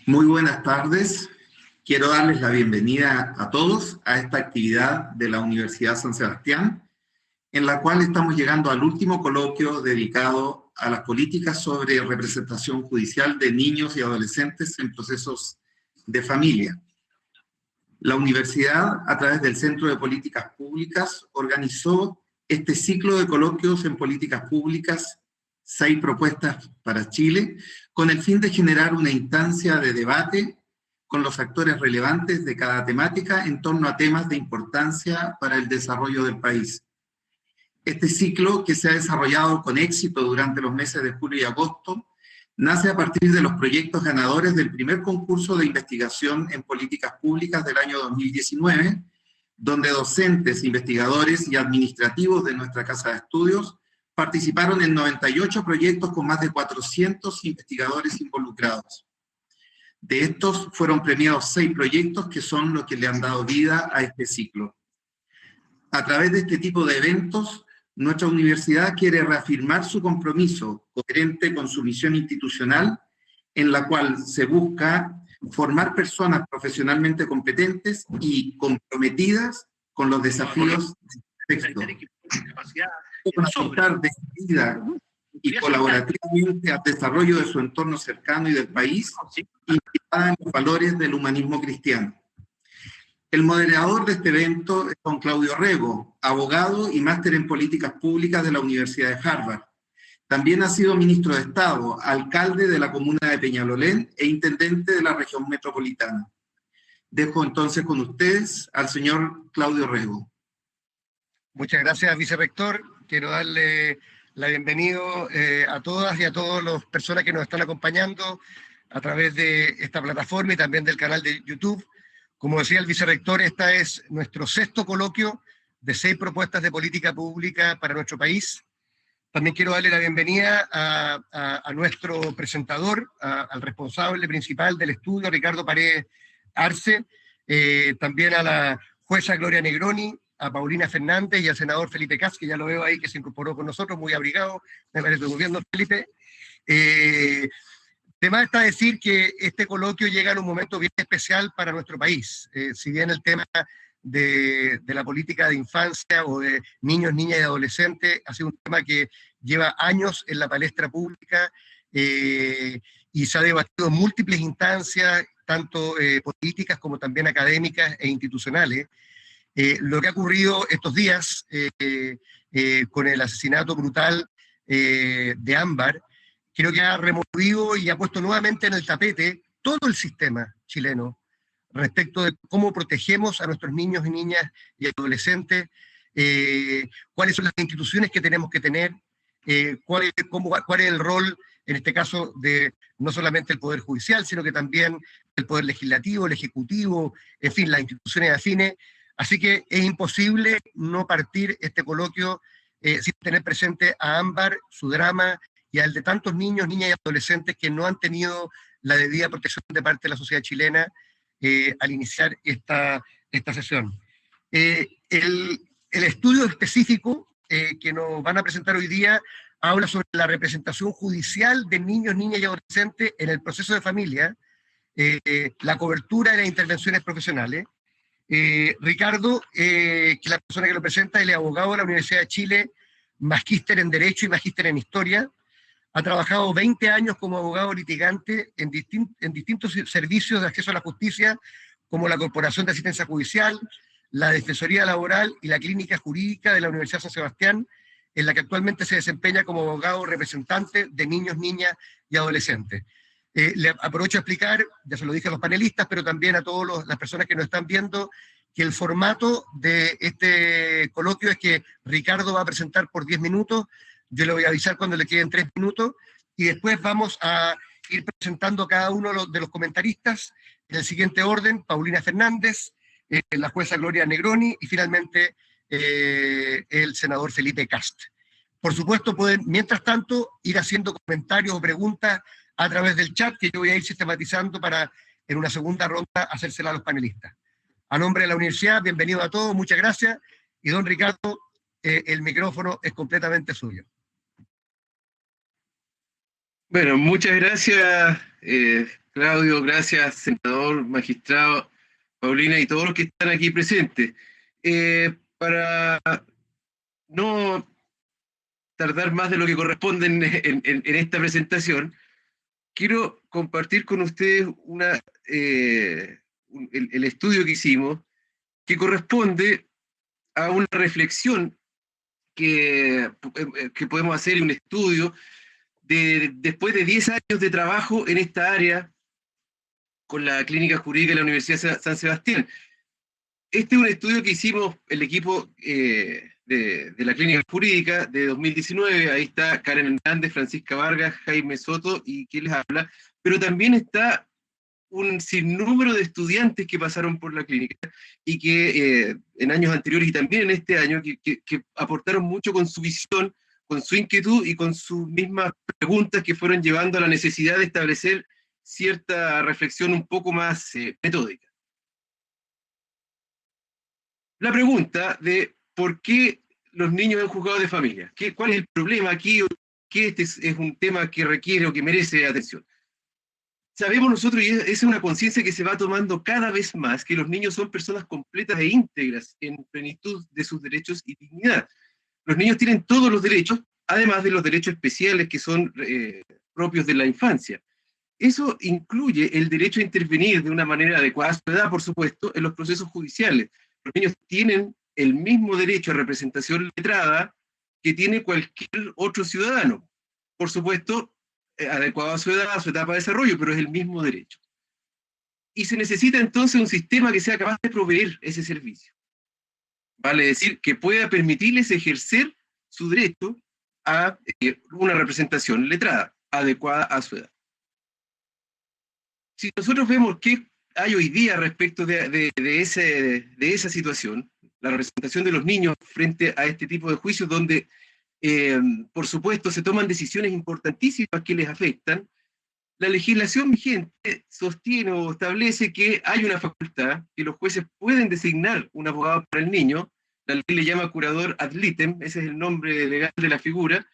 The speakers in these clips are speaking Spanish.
Muy buenas tardes. Quiero darles la bienvenida a todos a esta actividad de la Universidad San Sebastián, en la cual estamos llegando al último coloquio dedicado a las políticas sobre representación judicial de niños y adolescentes en procesos de familia. La universidad, a través del Centro de Políticas Públicas, organizó este ciclo de coloquios en políticas públicas, 6 propuestas para Chile, con el fin de generar una instancia de debate con los actores relevantes de cada temática en torno a temas de importancia para el desarrollo del país. Este ciclo, que se ha desarrollado con éxito durante los meses de julio y agosto, nace a partir de los proyectos ganadores del primer concurso de investigación en políticas públicas del año 2019, donde docentes, investigadores y administrativos de nuestra Casa de Estudios participaron en 98 proyectos con más de 400 investigadores involucrados. De estos fueron premiados 6 proyectos que son los que le han dado vida a este ciclo. A través de este tipo de eventos, nuestra universidad quiere reafirmar su compromiso coherente con su misión institucional, en la cual se busca formar personas profesionalmente competentes y comprometidas con los desafíos del texto, aportar decidida y colaborativamente al desarrollo de su entorno cercano y del país, inspirada en los valores del humanismo cristiano. El moderador de este evento es don Claudio Rego, abogado y máster en políticas públicas de la Universidad de Harvard. También ha sido ministro de Estado, alcalde de la comuna de Peñalolén e intendente de la región metropolitana. Dejo entonces con ustedes al señor Claudio Rego. Muchas gracias, vicerrector. Quiero darle la bienvenida a todas y a todas las personas que nos están acompañando a través de esta plataforma y también del canal de YouTube. Como decía el vicerrector, este es nuestro 6º coloquio de 6 propuestas de política pública para nuestro país. También quiero darle la bienvenida a nuestro presentador, al responsable principal del estudio, Ricardo Paredes Arce, también a la jueza Gloria Negroni, a Paulina Fernández y al senador Felipe Kast, que ya lo veo ahí, que se incorporó con nosotros, muy abrigado, me parece muy bien, don Felipe. Además está decir que este coloquio llega en un momento bien especial para nuestro país. Si bien el tema de la política de infancia o de niños, niñas y adolescentes ha sido un tema que lleva años en la palestra pública y se ha debatido en múltiples instancias, tanto políticas como también académicas e institucionales. Lo que ha ocurrido estos días con el asesinato brutal de Ámbar, creo que ha removido y ha puesto nuevamente en el tapete todo el sistema chileno respecto de cómo protegemos a nuestros niños y niñas y adolescentes, cuáles son las instituciones que tenemos que tener, cuál es el rol, en este caso, de no solamente el Poder Judicial, sino que también el Poder Legislativo, el Ejecutivo, en fin, las instituciones afines. Así que es imposible no partir este coloquio sin tener presente a Ámbar, su drama, y al de tantos niños, niñas y adolescentes que no han tenido la debida protección de parte de la sociedad chilena al iniciar esta sesión. El estudio específico que nos van a presentar hoy día habla sobre la representación judicial de niños, niñas y adolescentes en el proceso de familia, la cobertura de las intervenciones profesionales. Ricardo, que es la persona que lo presenta, él es abogado de la Universidad de Chile, magíster en Derecho y magíster en Historia. Ha trabajado 20 años como abogado litigante en distintos servicios de acceso a la justicia, como la Corporación de Asistencia Judicial, la Defensoría Laboral y la Clínica Jurídica de la Universidad San Sebastián, en la que actualmente se desempeña como abogado representante de niños, niñas y adolescentes. Le aprovecho a explicar, ya se lo dije a los panelistas, pero también a todas las personas que nos están viendo, que el formato de este coloquio es que Ricardo va a presentar por 10 minutos, yo le voy a avisar cuando le queden 3 minutos, y después vamos a ir presentando a cada uno de los comentaristas en el siguiente orden: Paulina Fernández, la jueza Gloria Negroni y finalmente el senador Felipe Kast. Por supuesto, pueden, mientras tanto, ir haciendo comentarios o preguntas a través del chat, que yo voy a ir sistematizando para, en una segunda ronda, hacérsela a los panelistas. A nombre de la universidad, bienvenido a todos, muchas gracias, y don Ricardo, el micrófono es completamente suyo. Bueno, muchas gracias, Claudio, gracias, senador, magistrado, Paulina y todos los que están aquí presentes. Para no tardar más de lo que corresponde en esta presentación, quiero compartir con ustedes el estudio que hicimos, que corresponde a una reflexión que podemos hacer en un estudio después de 10 años de trabajo en esta área con la Clínica Jurídica de la Universidad de San Sebastián. Este es un estudio que hicimos el equipo de la Clínica Jurídica de 2019. Ahí está Karen Hernández, Francisca Vargas, Jaime Soto y quien les habla. Pero también está un sinnúmero de estudiantes que pasaron por la clínica y que en años anteriores y también en este año que aportaron mucho con su visión, con su inquietud y con sus mismas preguntas que fueron llevando a la necesidad de establecer cierta reflexión un poco más metódica. La pregunta de por qué los niños en juzgados de familia, ¿cuál es el problema aquí? ¿Qué este es un tema que requiere o que merece atención? Sabemos nosotros, y esa es una conciencia que se va tomando cada vez más, que los niños son personas completas e íntegras en plenitud de sus derechos y dignidad. Los niños tienen todos los derechos, además de los derechos especiales que son propios de la infancia. Eso incluye el derecho a intervenir de una manera adecuada a su edad, por supuesto, en los procesos judiciales. Los niños tienen el mismo derecho a representación letrada que tiene cualquier otro ciudadano. Por supuesto, adecuado a su edad, a su etapa de desarrollo, pero es el mismo derecho. Y se necesita entonces un sistema que sea capaz de proveer ese servicio. Vale decir, que pueda permitirles ejercer su derecho a una representación letrada, adecuada a su edad. Si nosotros vemos qué hay hoy día respecto de esa situación, la representación de los niños frente a este tipo de juicios donde, por supuesto, se toman decisiones importantísimas que les afectan, la legislación vigente sostiene o establece que hay una facultad, que los jueces pueden designar un abogado para el niño, la ley le llama curador ad litem, ese es el nombre legal de la figura.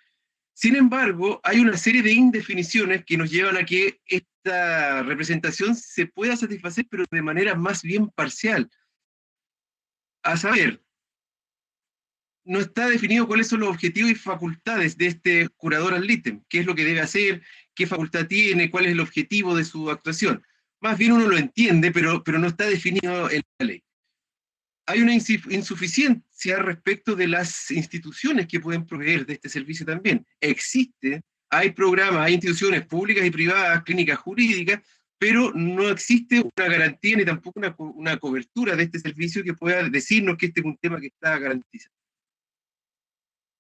Sin embargo, hay una serie de indefiniciones que nos llevan a que esta representación se pueda satisfacer, pero de manera más bien parcial. A saber, no está definido cuáles son los objetivos y facultades de este curador ad litem, qué es lo que debe hacer, qué facultad tiene, cuál es el objetivo de su actuación. Más bien uno lo entiende, pero no está definido en la ley. Hay una insuficiencia respecto de las instituciones que pueden proveer de este servicio también. Hay programas, hay instituciones públicas y privadas, clínicas jurídicas, pero no existe una garantía ni tampoco una cobertura de este servicio que pueda decirnos que este es un tema que está garantizado.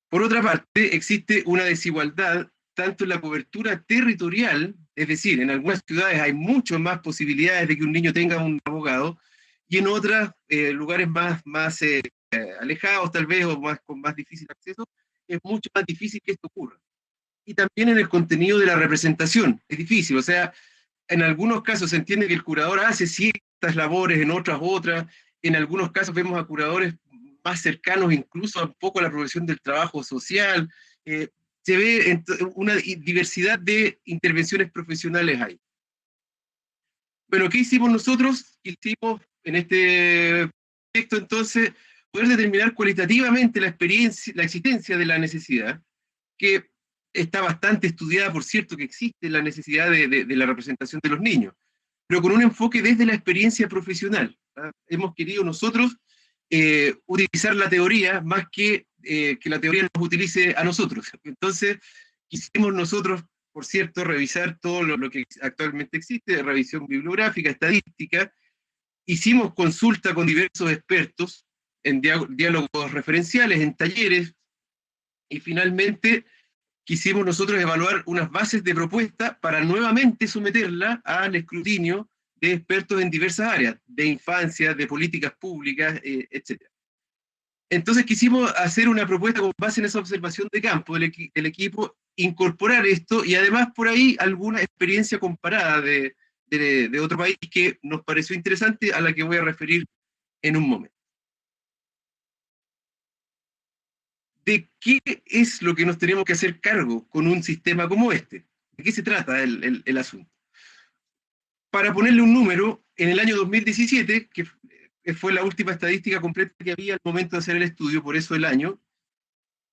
Por otra parte, existe una desigualdad tanto en la cobertura territorial, es decir, en algunas ciudades hay mucho más posibilidades de que un niño tenga un abogado, y en otros lugares más alejados tal vez, o con más difícil acceso, es mucho más difícil que esto ocurra. Y también en el contenido de la representación, es difícil, o sea, en algunos casos se entiende que el curador hace ciertas labores, en otras, en algunos casos vemos a curadores más cercanos incluso un poco a la profesión del trabajo social, se ve una diversidad de intervenciones profesionales ahí. Bueno, ¿qué hicimos nosotros? Hicimos en este texto entonces poder determinar cualitativamente la existencia de la necesidad, que está bastante estudiada, por cierto, que existe la necesidad de la representación de los niños, pero con un enfoque desde la experiencia profesional. Hemos querido nosotros utilizar la teoría más que la teoría nos utilice a nosotros. Entonces, quisimos nosotros, por cierto, revisar todo lo que actualmente existe, revisión bibliográfica, estadística. Hicimos consulta con diversos expertos en diálogos referenciales, en talleres, y finalmente quisimos nosotros evaluar unas bases de propuesta para nuevamente someterla al escrutinio de expertos en diversas áreas, de infancia, de políticas públicas, etc. Entonces quisimos hacer una propuesta con base en esa observación de campo del equipo, incorporar esto y además por ahí alguna experiencia comparada de otro país que nos pareció interesante, a la que voy a referir en un momento. ¿De qué es lo que nos tenemos que hacer cargo con un sistema como este? ¿De qué se trata el asunto? para ponerle un número, en el año 2017, que fue la última estadística completa que había al momento de hacer el estudio, por eso el año,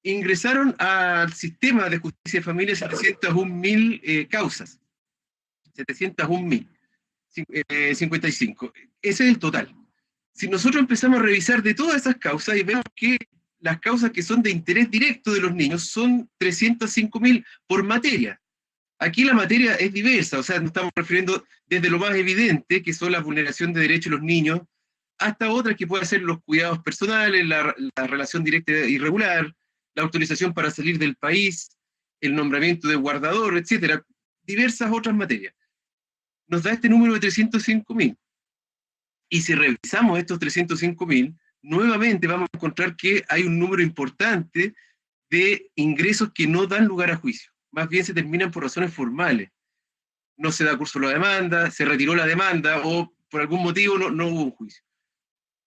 ingresaron al sistema de justicia de familia 701.000 causas. 701.055. Ese es el total. Si nosotros empezamos a revisar de todas esas causas y vemos que las causas que son de interés directo de los niños son 305.000 por materia. Aquí la materia es diversa, o sea, nos estamos refiriendo desde lo más evidente, que son la vulneración de derechos de los niños, hasta otras que pueden ser los cuidados personales, la relación directa e irregular, la autorización para salir del país, el nombramiento de guardador, etcétera, diversas otras materias. Nos da este número de 305.000. Y si revisamos estos 305.000, nuevamente vamos a encontrar que hay un número importante de ingresos que no dan lugar a juicio. Más bien se terminan por razones formales. No se da curso a la demanda, se retiró la demanda o por algún motivo no hubo un juicio.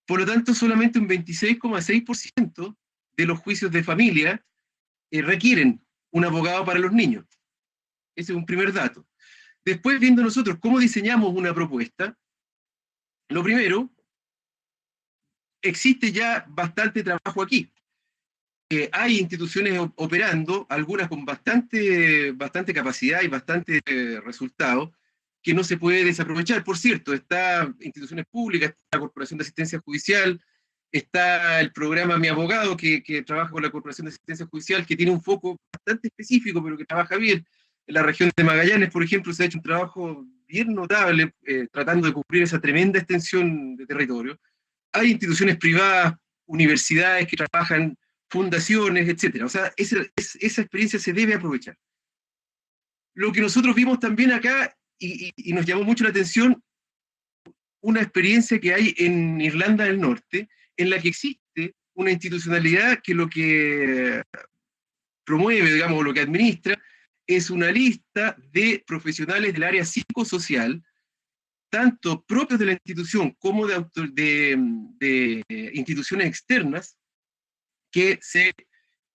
Por lo tanto, solamente un 26,6% de los juicios de familia requieren un abogado para los niños. Ese es un primer dato. Después, viendo nosotros cómo diseñamos una propuesta, lo primero, existe ya bastante trabajo aquí. Hay instituciones operando, algunas con bastante capacidad y bastante resultado, que no se puede desaprovechar. Por cierto, está instituciones públicas, está la Corporación de Asistencia Judicial, está el programa Mi Abogado, que trabaja con la Corporación de Asistencia Judicial, que tiene un foco bastante específico, pero que trabaja bien. En la región de Magallanes, por ejemplo, se ha hecho un trabajo bien notable tratando de cubrir esa tremenda extensión de territorio. Hay instituciones privadas, universidades que trabajan, fundaciones, etcétera. O sea, esa experiencia se debe aprovechar. Lo que nosotros vimos también acá, y nos llamó mucho la atención, una experiencia que hay en Irlanda del Norte, en la que existe una institucionalidad que lo que promueve, digamos, lo que administra, es una lista de profesionales del área psicosocial, tanto propios de la institución como de instituciones externas, que se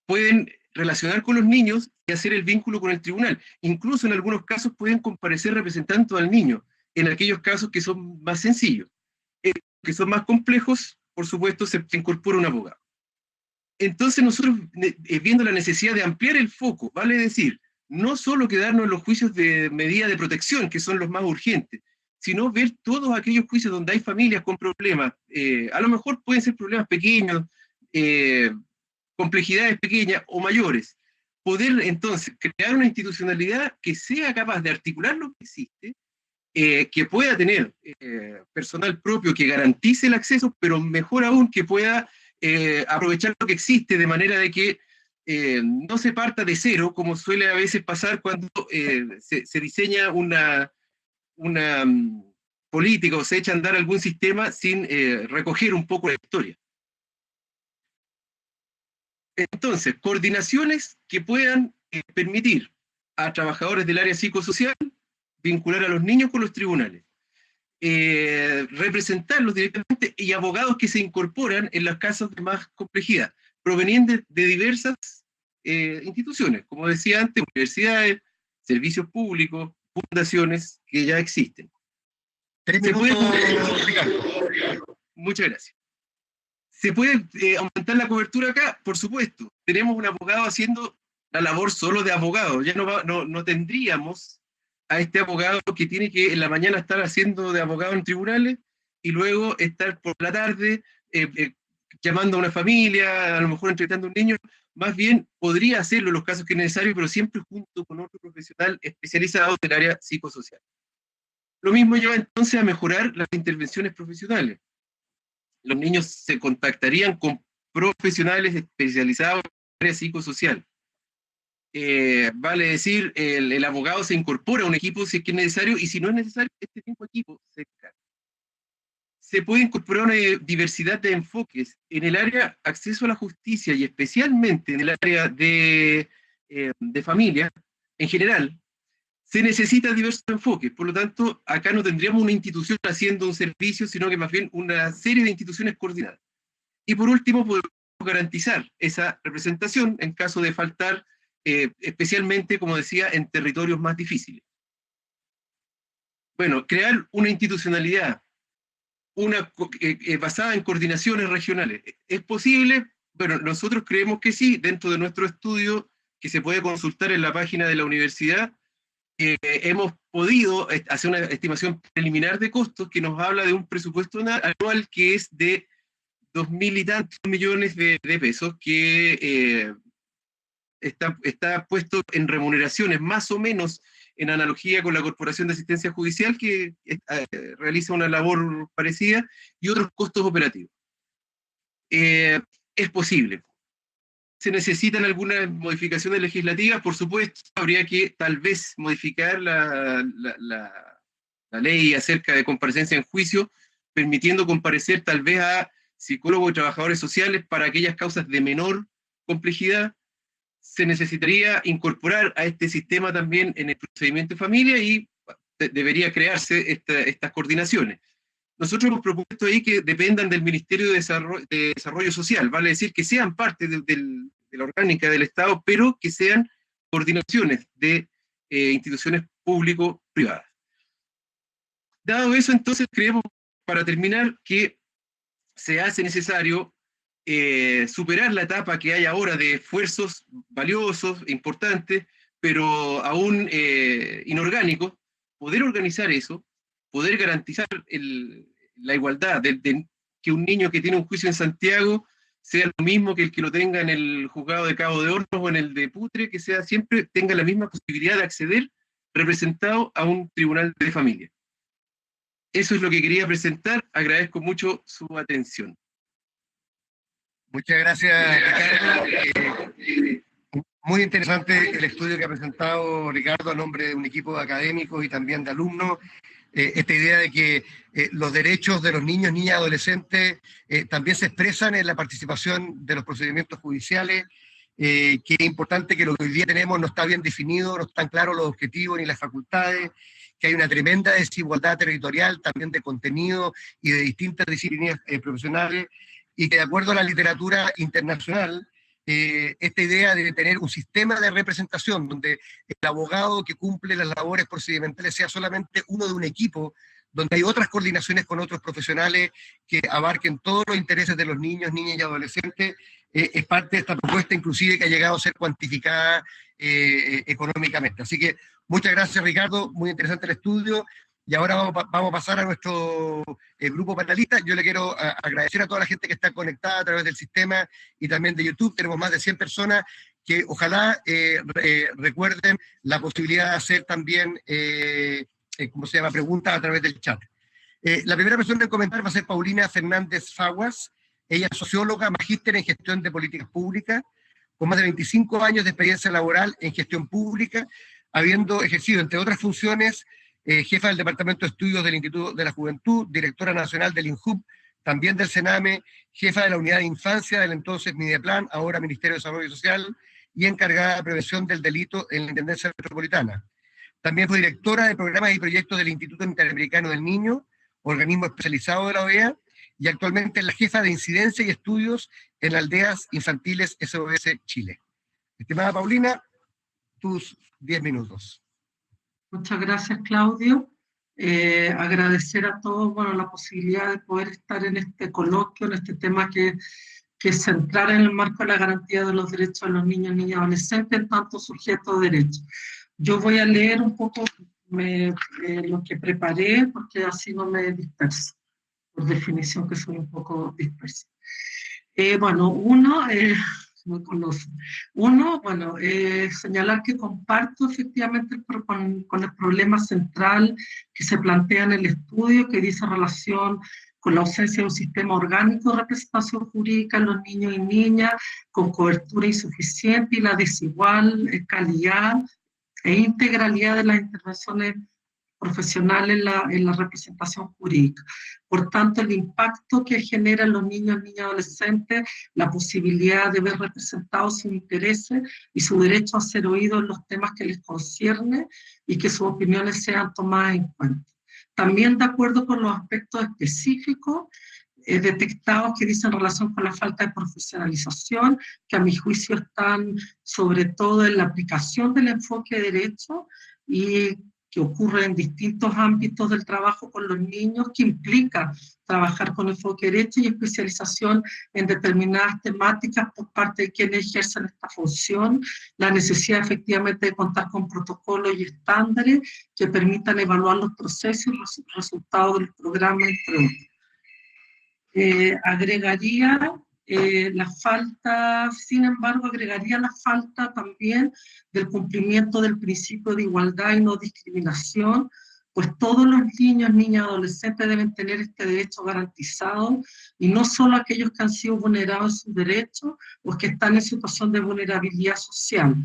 pueden relacionar con los niños y hacer el vínculo con el tribunal. Incluso en algunos casos pueden comparecer representando al niño, en aquellos casos que son más sencillos. Que son más complejos, por supuesto, se incorpora un abogado. Entonces nosotros, viendo la necesidad de ampliar el foco, vale decir, no solo quedarnos en los juicios de medida de protección, que son los más urgentes, sino ver todos aquellos juicios donde hay familias con problemas. A lo mejor pueden ser problemas pequeños, complejidades pequeñas o mayores. Poder entonces crear una institucionalidad que sea capaz de articular lo que existe, que pueda tener personal propio que garantice el acceso, pero mejor aún que pueda aprovechar lo que existe de manera de que no se parta de cero, como suele a veces pasar cuando se diseña una política o se echa a andar algún sistema sin recoger un poco la historia. Entonces, coordinaciones que puedan permitir a trabajadores del área psicosocial vincular a los niños con los tribunales, representarlos directamente, y abogados que se incorporan en los casos de más complejidad, provenientes de diversas instituciones, como decía antes, universidades, servicios públicos, fundaciones que ya existen. 3 minutos, Ricardo. Muchas gracias. ¿Se puede aumentar la cobertura acá? Por supuesto. Tenemos un abogado haciendo la labor solo de abogado. Ya no tendríamos a este abogado que tiene que en la mañana estar haciendo de abogado en tribunales y luego estar por la tarde llamando a una familia, a lo mejor entreteniendo a un niño. Más bien podría hacerlo en los casos que es necesario, pero siempre junto con otro profesional especializado del área psicosocial. Lo mismo lleva entonces a mejorar las intervenciones profesionales. Los niños se contactarían con profesionales especializados en el área psicosocial. Vale decir, el abogado se incorpora a un equipo si es que es necesario, y si no es necesario, este mismo equipo se encarga. Se puede incorporar una diversidad de enfoques en el área acceso a la justicia y especialmente en el área de familia en general. Se necesita diversos enfoques, por lo tanto, acá no tendríamos una institución haciendo un servicio, sino que más bien una serie de instituciones coordinadas. Y por último, podemos garantizar esa representación en caso de faltar, especialmente, como decía, en territorios más difíciles. Bueno, crear una institucionalidad basada en coordinaciones regionales. ¿Es posible? Bueno, nosotros creemos que sí, dentro de nuestro estudio, que se puede consultar en la página de la universidad, hemos podido hacer una estimación preliminar de costos que nos habla de un presupuesto anual que es de 2.000 y tantos millones de pesos, que está puesto en remuneraciones más o menos en analogía con la Corporación de Asistencia Judicial, que realiza una labor parecida, y otros costos operativos. Es posible. ¿Se necesitan algunas modificaciones legislativas? Por supuesto, habría que tal vez modificar la ley acerca de comparecencia en juicio, permitiendo comparecer tal vez a psicólogos y trabajadores sociales para aquellas causas de menor complejidad. Se necesitaría incorporar a este sistema también en el procedimiento de familia y debería crearse estas coordinaciones. Nosotros hemos propuesto ahí que dependan del Ministerio de Desarrollo Social, vale decir que sean parte de la orgánica del Estado, pero que sean coordinaciones de instituciones público-privadas. Dado eso, entonces creemos, para terminar, que se hace necesario superar la etapa que hay ahora de esfuerzos valiosos, importantes, pero aún inorgánicos, poder organizar eso, poder garantizar la igualdad, de que un niño que tiene un juicio en Santiago sea lo mismo que el que lo tenga en el juzgado de Cabo de Hornos o en el de Putre, que sea siempre tenga la misma posibilidad de acceder representado a un tribunal de familia. Eso es lo que quería presentar. Agradezco mucho su atención. Muchas gracias, Ricardo. Muy interesante el estudio que ha presentado Ricardo a nombre de un equipo de académicos y también de alumnos. Esta idea de que los derechos de los niños, niñas y adolescentes también se expresan en la participación de los procedimientos judiciales, que es importante que lo que hoy día tenemos no está bien definido, no están claros los objetivos ni las facultades, que hay una tremenda desigualdad territorial, también de contenido y de distintas disciplinas profesionales, y que de acuerdo a la literatura internacional, esta idea de tener un sistema de representación donde el abogado que cumple las labores procedimentales sea solamente uno de un equipo, donde hay otras coordinaciones con otros profesionales que abarquen todos los intereses de los niños, niñas y adolescentes, es parte de esta propuesta, inclusive que ha llegado a ser cuantificada económicamente. Así que muchas gracias, Ricardo, muy interesante el estudio. Y ahora vamos a pasar a nuestro grupo panelista. Yo le quiero agradecer a toda la gente que está conectada a través del sistema y también de YouTube. Tenemos más de 100 personas que ojalá recuerden la posibilidad de hacer también, preguntas a través del chat. La primera persona en comentar va a ser Paulina Fernández Faguas. Ella es socióloga, magíster en gestión de políticas públicas, con más de 25 años de experiencia laboral en gestión pública, habiendo ejercido, entre otras funciones, jefa del Departamento de Estudios del Instituto de la Juventud, directora nacional del INJUB, también del CENAME, jefa de la Unidad de Infancia del entonces Mideplan, ahora Ministerio de Desarrollo Social, y encargada de prevención del delito en la Intendencia Metropolitana. También fue directora de programas y proyectos del Instituto Interamericano del Niño, organismo especializado de la OEA, y actualmente es la jefa de incidencia y estudios en aldeas infantiles SOS Chile. Estimada Paulina, tus 10 minutos. Muchas gracias, Claudio. Agradecer a todos, la posibilidad de poder estar en este coloquio, en este tema que es central en el marco de la garantía de los derechos de los niños, niñas y adolescentes, en tanto sujetos de derechos. Yo voy a leer un poco lo que preparé, porque así no me disperso, por definición que soy un poco dispersa. Me conocen. Señalar que comparto efectivamente con el problema central que se plantea en el estudio, que dice relación con la ausencia de un sistema orgánico de representación jurídica en los niños y niñas, con cobertura insuficiente y la desigual calidad e integralidad de las intervenciones profesionales en la representación jurídica. Por tanto, el impacto que genera en los niños, niñas y adolescentes, la posibilidad de ver representados sus intereses y su derecho a ser oídos en los temas que les concierne y que sus opiniones sean tomadas en cuenta. También de acuerdo con los aspectos específicos detectados que dicen relación con la falta de profesionalización, que a mi juicio están sobre todo en la aplicación del enfoque de derecho y que ocurre en distintos ámbitos del trabajo con los niños, que implica trabajar con enfoque derecho y especialización en determinadas temáticas por parte de quienes ejercen esta función, la necesidad efectivamente de contar con protocolos y estándares que permitan evaluar los procesos y los resultados del programa, entre otros. Agregaría la falta, sin embargo, agregaría la falta también del cumplimiento del principio de igualdad y no discriminación, pues todos los niños, niñas, adolescentes deben tener este derecho garantizado, y no solo aquellos que han sido vulnerados en sus derechos o que están en situación de vulnerabilidad social.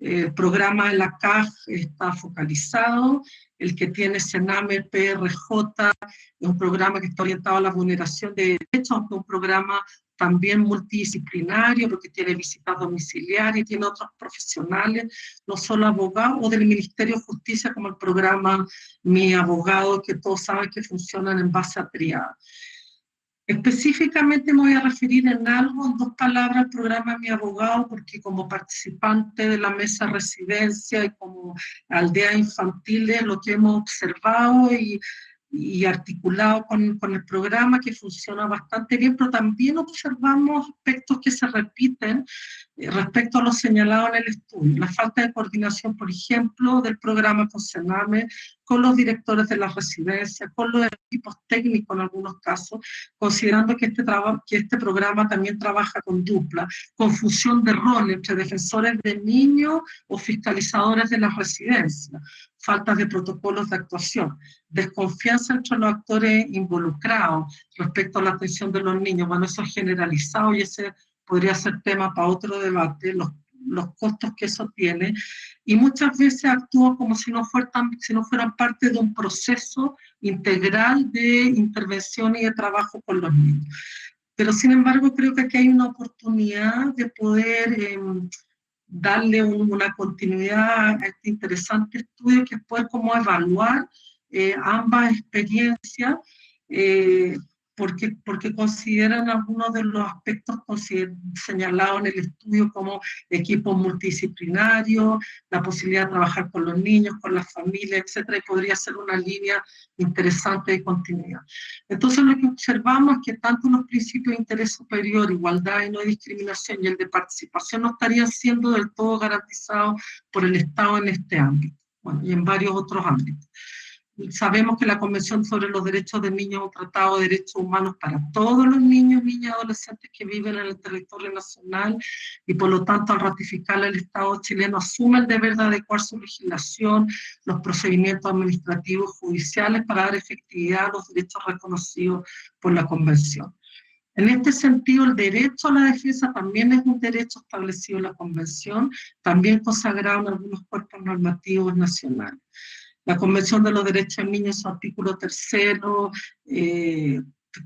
El programa de la CAF está focalizado, el que tiene Sename PRJ es un programa que está orientado a la vulneración de derechos, aunque es un programa también multidisciplinario, porque tiene visitas domiciliarias, tiene otros profesionales, no solo abogados, o del Ministerio de Justicia, como el programa Mi Abogado, que todos saben que funcionan en base a triada. Específicamente me voy a referir en algo, en 2 palabras, al programa Mi Abogado, porque como participante de la mesa residencia y como aldea infantiles, lo que hemos observado y articulado con el programa, que funciona bastante bien, pero también observamos aspectos que se repiten respecto a lo señalado en el estudio. La falta de coordinación, por ejemplo, del programa con Sename, con los directores de las residencias, con los equipos técnicos en algunos casos, considerando que este programa también trabaja con dupla, confusión de roles entre defensores de niños o fiscalizadores de las residencias, faltas de protocolos de actuación, desconfianza entre los actores involucrados respecto a la atención de los niños. Bueno, eso es generalizado y ese podría ser tema para otro debate, los costos que eso tiene, y muchas veces actúa como si no fueran parte de un proceso integral de intervención y de trabajo con los niños. Pero sin embargo creo que aquí hay una oportunidad de poder darle una continuidad a este interesante estudio, que es poder como evaluar ambas experiencias, porque consideran algunos de los aspectos señalados en el estudio como equipos multidisciplinarios, la posibilidad de trabajar con los niños, con las familias, etcétera, y podría ser una línea interesante de continuidad. Entonces lo que observamos es que tanto los principios de interés superior, igualdad y no discriminación, y el de participación no estarían siendo del todo garantizados por el Estado en este ámbito, bueno, y en varios otros ámbitos. Sabemos que la Convención sobre los Derechos del Niño es un tratado de derechos humanos para todos los niños, niñas y adolescentes que viven en el territorio nacional, y por lo tanto al ratificarla el Estado chileno asume el deber de adecuar su legislación, los procedimientos administrativos y judiciales para dar efectividad a los derechos reconocidos por la Convención. En este sentido, el derecho a la defensa también es un derecho establecido en la Convención, también consagrado en algunos cuerpos normativos nacionales. La Convención de los Derechos del Niño, en su artículo 3,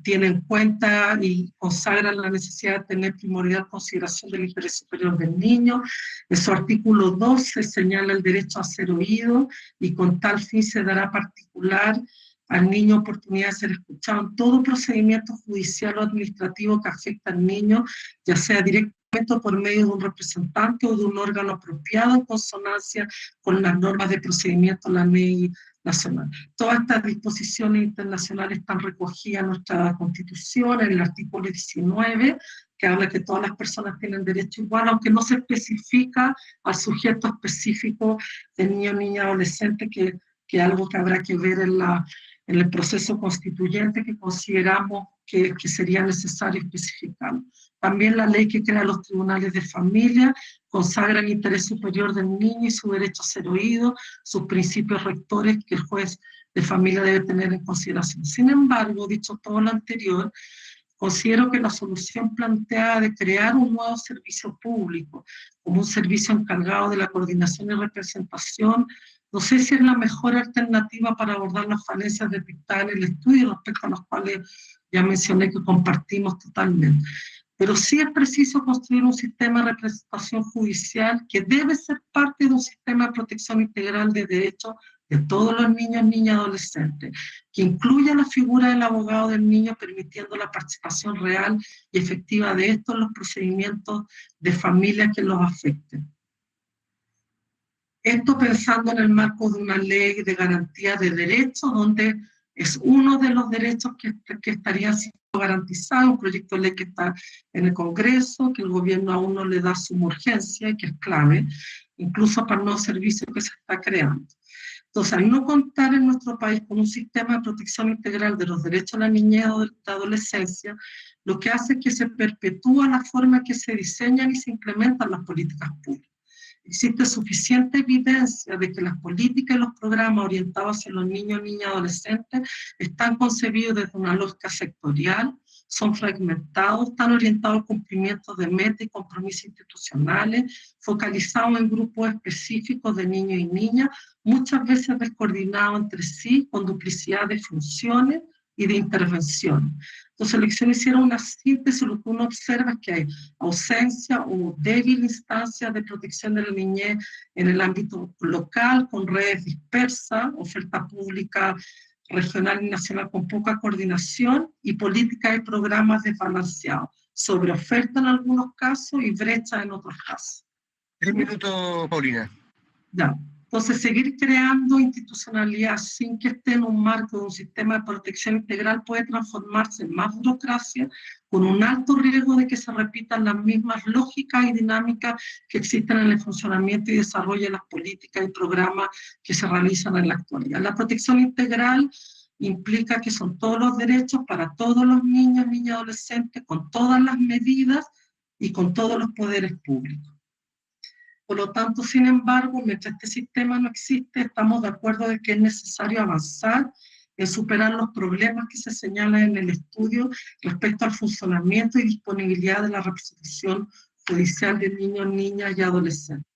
tiene en cuenta y consagra la necesidad de tener primordial consideración del interés superior del niño. En su artículo 2 se señala el derecho a ser oído, y con tal fin se dará particular al niño oportunidad de ser escuchado en todo procedimiento judicial o administrativo que afecta al niño, ya sea directamente por medio de un representante o de un órgano apropiado en consonancia con las normas de procedimiento de la ley nacional. Todas estas disposiciones internacionales están recogidas en nuestra Constitución, en el artículo 19, que habla que todas las personas tienen derecho igual, aunque no se especifica al sujeto específico de niño, niña, adolescente, que es algo que habrá que ver en el proceso constituyente, que consideramos que sería necesario especificarlo. También la ley que crea los tribunales de familia consagra el interés superior del niño y su derecho a ser oído, sus principios rectores que el juez de familia debe tener en consideración. Sin embargo, dicho todo lo anterior, considero que la solución planteada de crear un nuevo servicio público, como un servicio encargado de la coordinación y representación, no sé si es la mejor alternativa para abordar las falencias detectadas en el estudio, respecto a las cuales ya mencioné que compartimos totalmente. Pero sí es preciso construir un sistema de representación judicial que debe ser parte de un sistema de protección integral de derechos de todos los niños, niñas y adolescentes, que incluya la figura del abogado del niño, permitiendo la participación real y efectiva de estos en los procedimientos de familia que los afecten. Esto pensando en el marco de una ley de garantía de derechos, donde es uno de los derechos que estaría siendo garantizado, un proyecto de ley que está en el Congreso, que el gobierno aún no le da suma urgencia y que es clave, incluso para el nuevo servicio que se está creando. Entonces, al no contar en nuestro país con un sistema de protección integral de los derechos de la niñez y de la adolescencia, lo que hace es que se perpetúa la forma en que se diseñan y se implementan las políticas públicas. Existe suficiente evidencia de que las políticas y los programas orientados hacia los niños, niñas y adolescentes están concebidos desde una lógica sectorial, son fragmentados, están orientados al cumplimiento de metas y compromisos institucionales, focalizados en grupos específicos de niños y niñas, muchas veces descoordinados entre sí, con duplicidad de funciones y de intervención. Entonces, elecciones hicieron una síntesis, lo que uno observa es que hay ausencia o débil instancia de protección de la niñez en el ámbito local, con redes dispersas, oferta pública regional y nacional con poca coordinación, y políticas y programas desbalanceados, sobre oferta en algunos casos y brecha en otros casos. 3 minutos, Paulina. Ya. Entonces, seguir creando institucionalidad sin que esté en un marco de un sistema de protección integral puede transformarse en más burocracia, con un alto riesgo de que se repitan las mismas lógicas y dinámicas que existen en el funcionamiento y desarrollo de las políticas y programas que se realizan en la actualidad. La protección integral implica que son todos los derechos para todos los niños, niñas y adolescentes, con todas las medidas y con todos los poderes públicos. Por lo tanto, sin embargo, mientras este sistema no existe, estamos de acuerdo de que es necesario avanzar en superar los problemas que se señalan en el estudio respecto al funcionamiento y disponibilidad de la representación judicial de niños, niñas y adolescentes.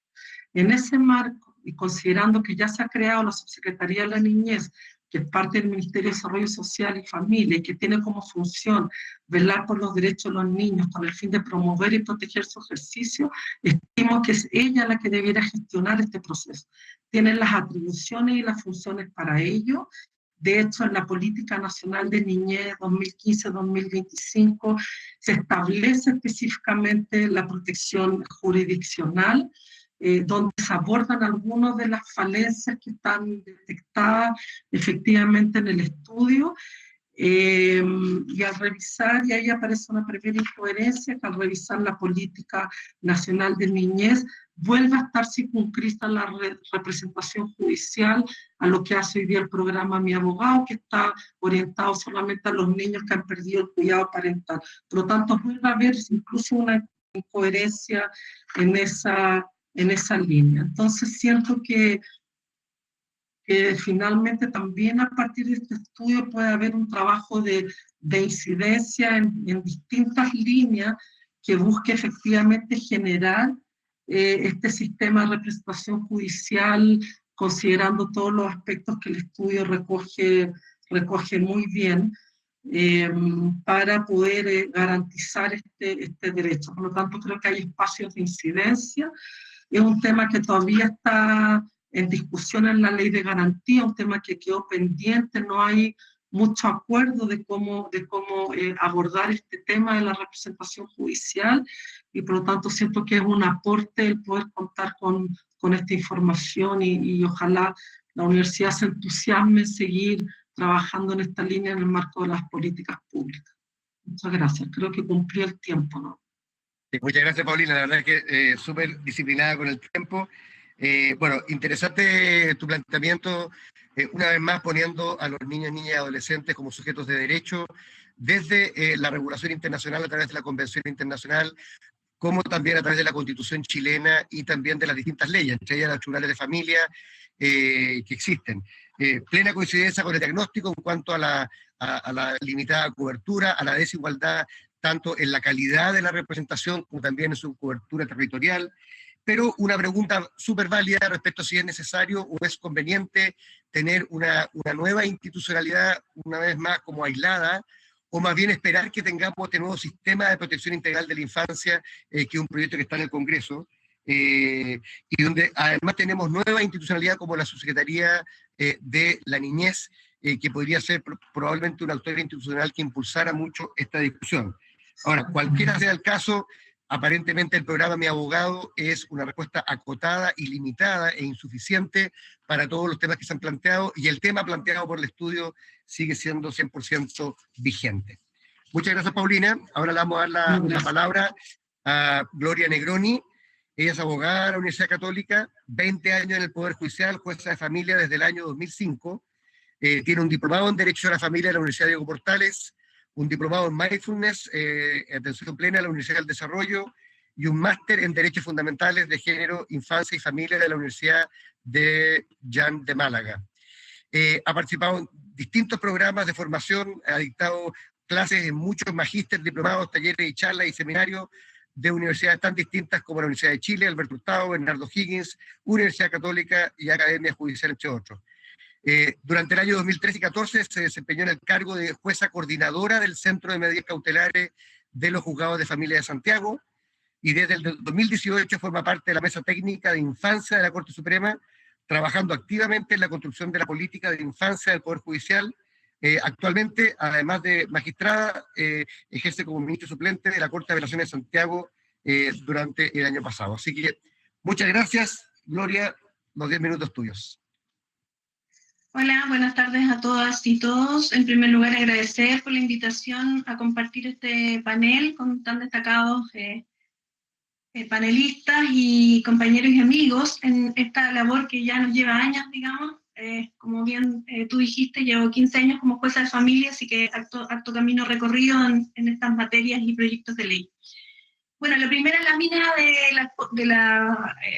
En ese marco, y considerando que ya se ha creado la Subsecretaría de la Niñez, que es parte del Ministerio de Desarrollo Social y Familia, y que tiene como función velar por los derechos de los niños con el fin de promover y proteger su ejercicio, estimo que es ella la que debiera gestionar este proceso. Tiene las atribuciones y las funciones para ello. De hecho, en la Política Nacional de Niñez 2015-2025 se establece específicamente la protección jurisdiccional, donde se abordan algunas de las falencias que están detectadas efectivamente en el estudio, y al revisar, y ahí aparece una primera incoherencia, que al revisar la Política Nacional de Niñez, vuelve a estar circunscrita la representación judicial a lo que hace hoy día el programa Mi Abogado, que está orientado solamente a los niños que han perdido el cuidado parental. Por lo tanto, vuelve a haber incluso una incoherencia en esa línea. Entonces siento que finalmente también a partir de este estudio puede haber un trabajo de incidencia en distintas líneas que busque efectivamente generar este sistema de representación judicial, considerando todos los aspectos que el estudio recoge muy bien, para poder garantizar este derecho. Por lo tanto, creo que hay espacios de incidencia. Es un tema que todavía está en discusión en la ley de garantía, un tema que quedó pendiente, no hay mucho acuerdo de cómo abordar este tema de la representación judicial, y por lo tanto siento que es un aporte el poder contar con esta información, y ojalá la universidad se entusiasme en seguir trabajando en esta línea en el marco de las políticas públicas. Muchas gracias, creo que cumplí el tiempo, ¿no? Muchas gracias, Paulina. La verdad es que súper disciplinada con el tiempo. Bueno, interesante tu planteamiento, una vez más poniendo a los niños, niñas y adolescentes como sujetos de derecho desde la regulación internacional a través de la Convención Internacional, como también a través de la Constitución chilena y también de las distintas leyes, entre ellas los tribunales de familia que existen. Plena coincidencia con el diagnóstico en cuanto a la limitada cobertura, a la desigualdad tanto en la calidad de la representación como también en su cobertura territorial. Pero una pregunta súper válida respecto a si es necesario o es conveniente tener una nueva institucionalidad, una vez más como aislada, o más bien esperar que tengamos este nuevo sistema de protección integral de la infancia, que es un proyecto que está en el Congreso, y donde además tenemos nueva institucionalidad como la Subsecretaría de la Niñez, que podría ser probablemente una autoridad institucional que impulsara mucho esta discusión. Ahora, cualquiera sea el caso, Aparentemente el programa Mi Abogado es una respuesta acotada y limitada e insuficiente para todos los temas que se han planteado, y el tema planteado por el estudio sigue siendo 100% vigente. Muchas gracias, Paulina. Ahora le vamos a dar la palabra a Gloria Negroni. Ella es abogada de la Universidad Católica, 20 años en el Poder Judicial, jueza de familia desde el año 2005. Tiene un diplomado en Derecho a la Familia de la Universidad Diego Portales, un diplomado en Mindfulness, Atención Plena de la Universidad del Desarrollo, y un máster en Derechos Fundamentales de Género, Infancia y Familia de la Universidad de Jan de Málaga. Ha participado en distintos programas de formación, ha dictado clases en muchos magísteres, diplomados, talleres y charlas y seminarios de universidades tan distintas como la Universidad de Chile, Alberto Hurtado, Bernardo Higgins, Universidad Católica y Academia Judicial, entre otros. Durante el año 2013 y 2014 se desempeñó en el cargo de jueza coordinadora del Centro de Medidas Cautelares de los Juzgados de Familia de Santiago, y desde el 2018 forma parte de la Mesa Técnica de Infancia de la Corte Suprema, trabajando activamente en la construcción de la política de infancia del Poder Judicial. Actualmente, además de magistrada, ejerce como ministro suplente de la Corte de Apelaciones de Santiago durante el año pasado. Así que muchas gracias, Gloria, los 10 minutos tuyos. Hola, buenas tardes a todas y todos. En primer lugar, agradecer por la invitación a compartir este panel con tan destacados panelistas y compañeros y amigos en esta labor que ya nos lleva años, digamos. Como bien tú dijiste, llevo 15 años como jueza de familia, así que harto camino recorrido en estas materias y proyectos de ley. Bueno, la primera lámina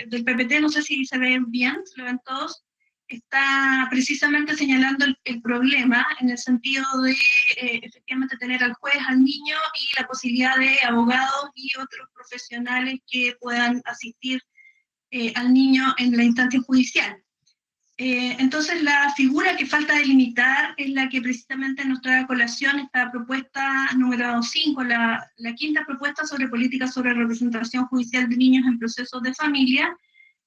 del PPT, no sé si se ve bien, se lo ven todos, está precisamente señalando el problema en el sentido de efectivamente tener al juez, al niño y la posibilidad de abogados y otros profesionales que puedan asistir al niño en la instancia judicial. Entonces la figura que falta delimitar es la que precisamente nos trae a colación esta propuesta número 5, la quinta propuesta sobre políticas sobre representación judicial de niños en procesos de familia,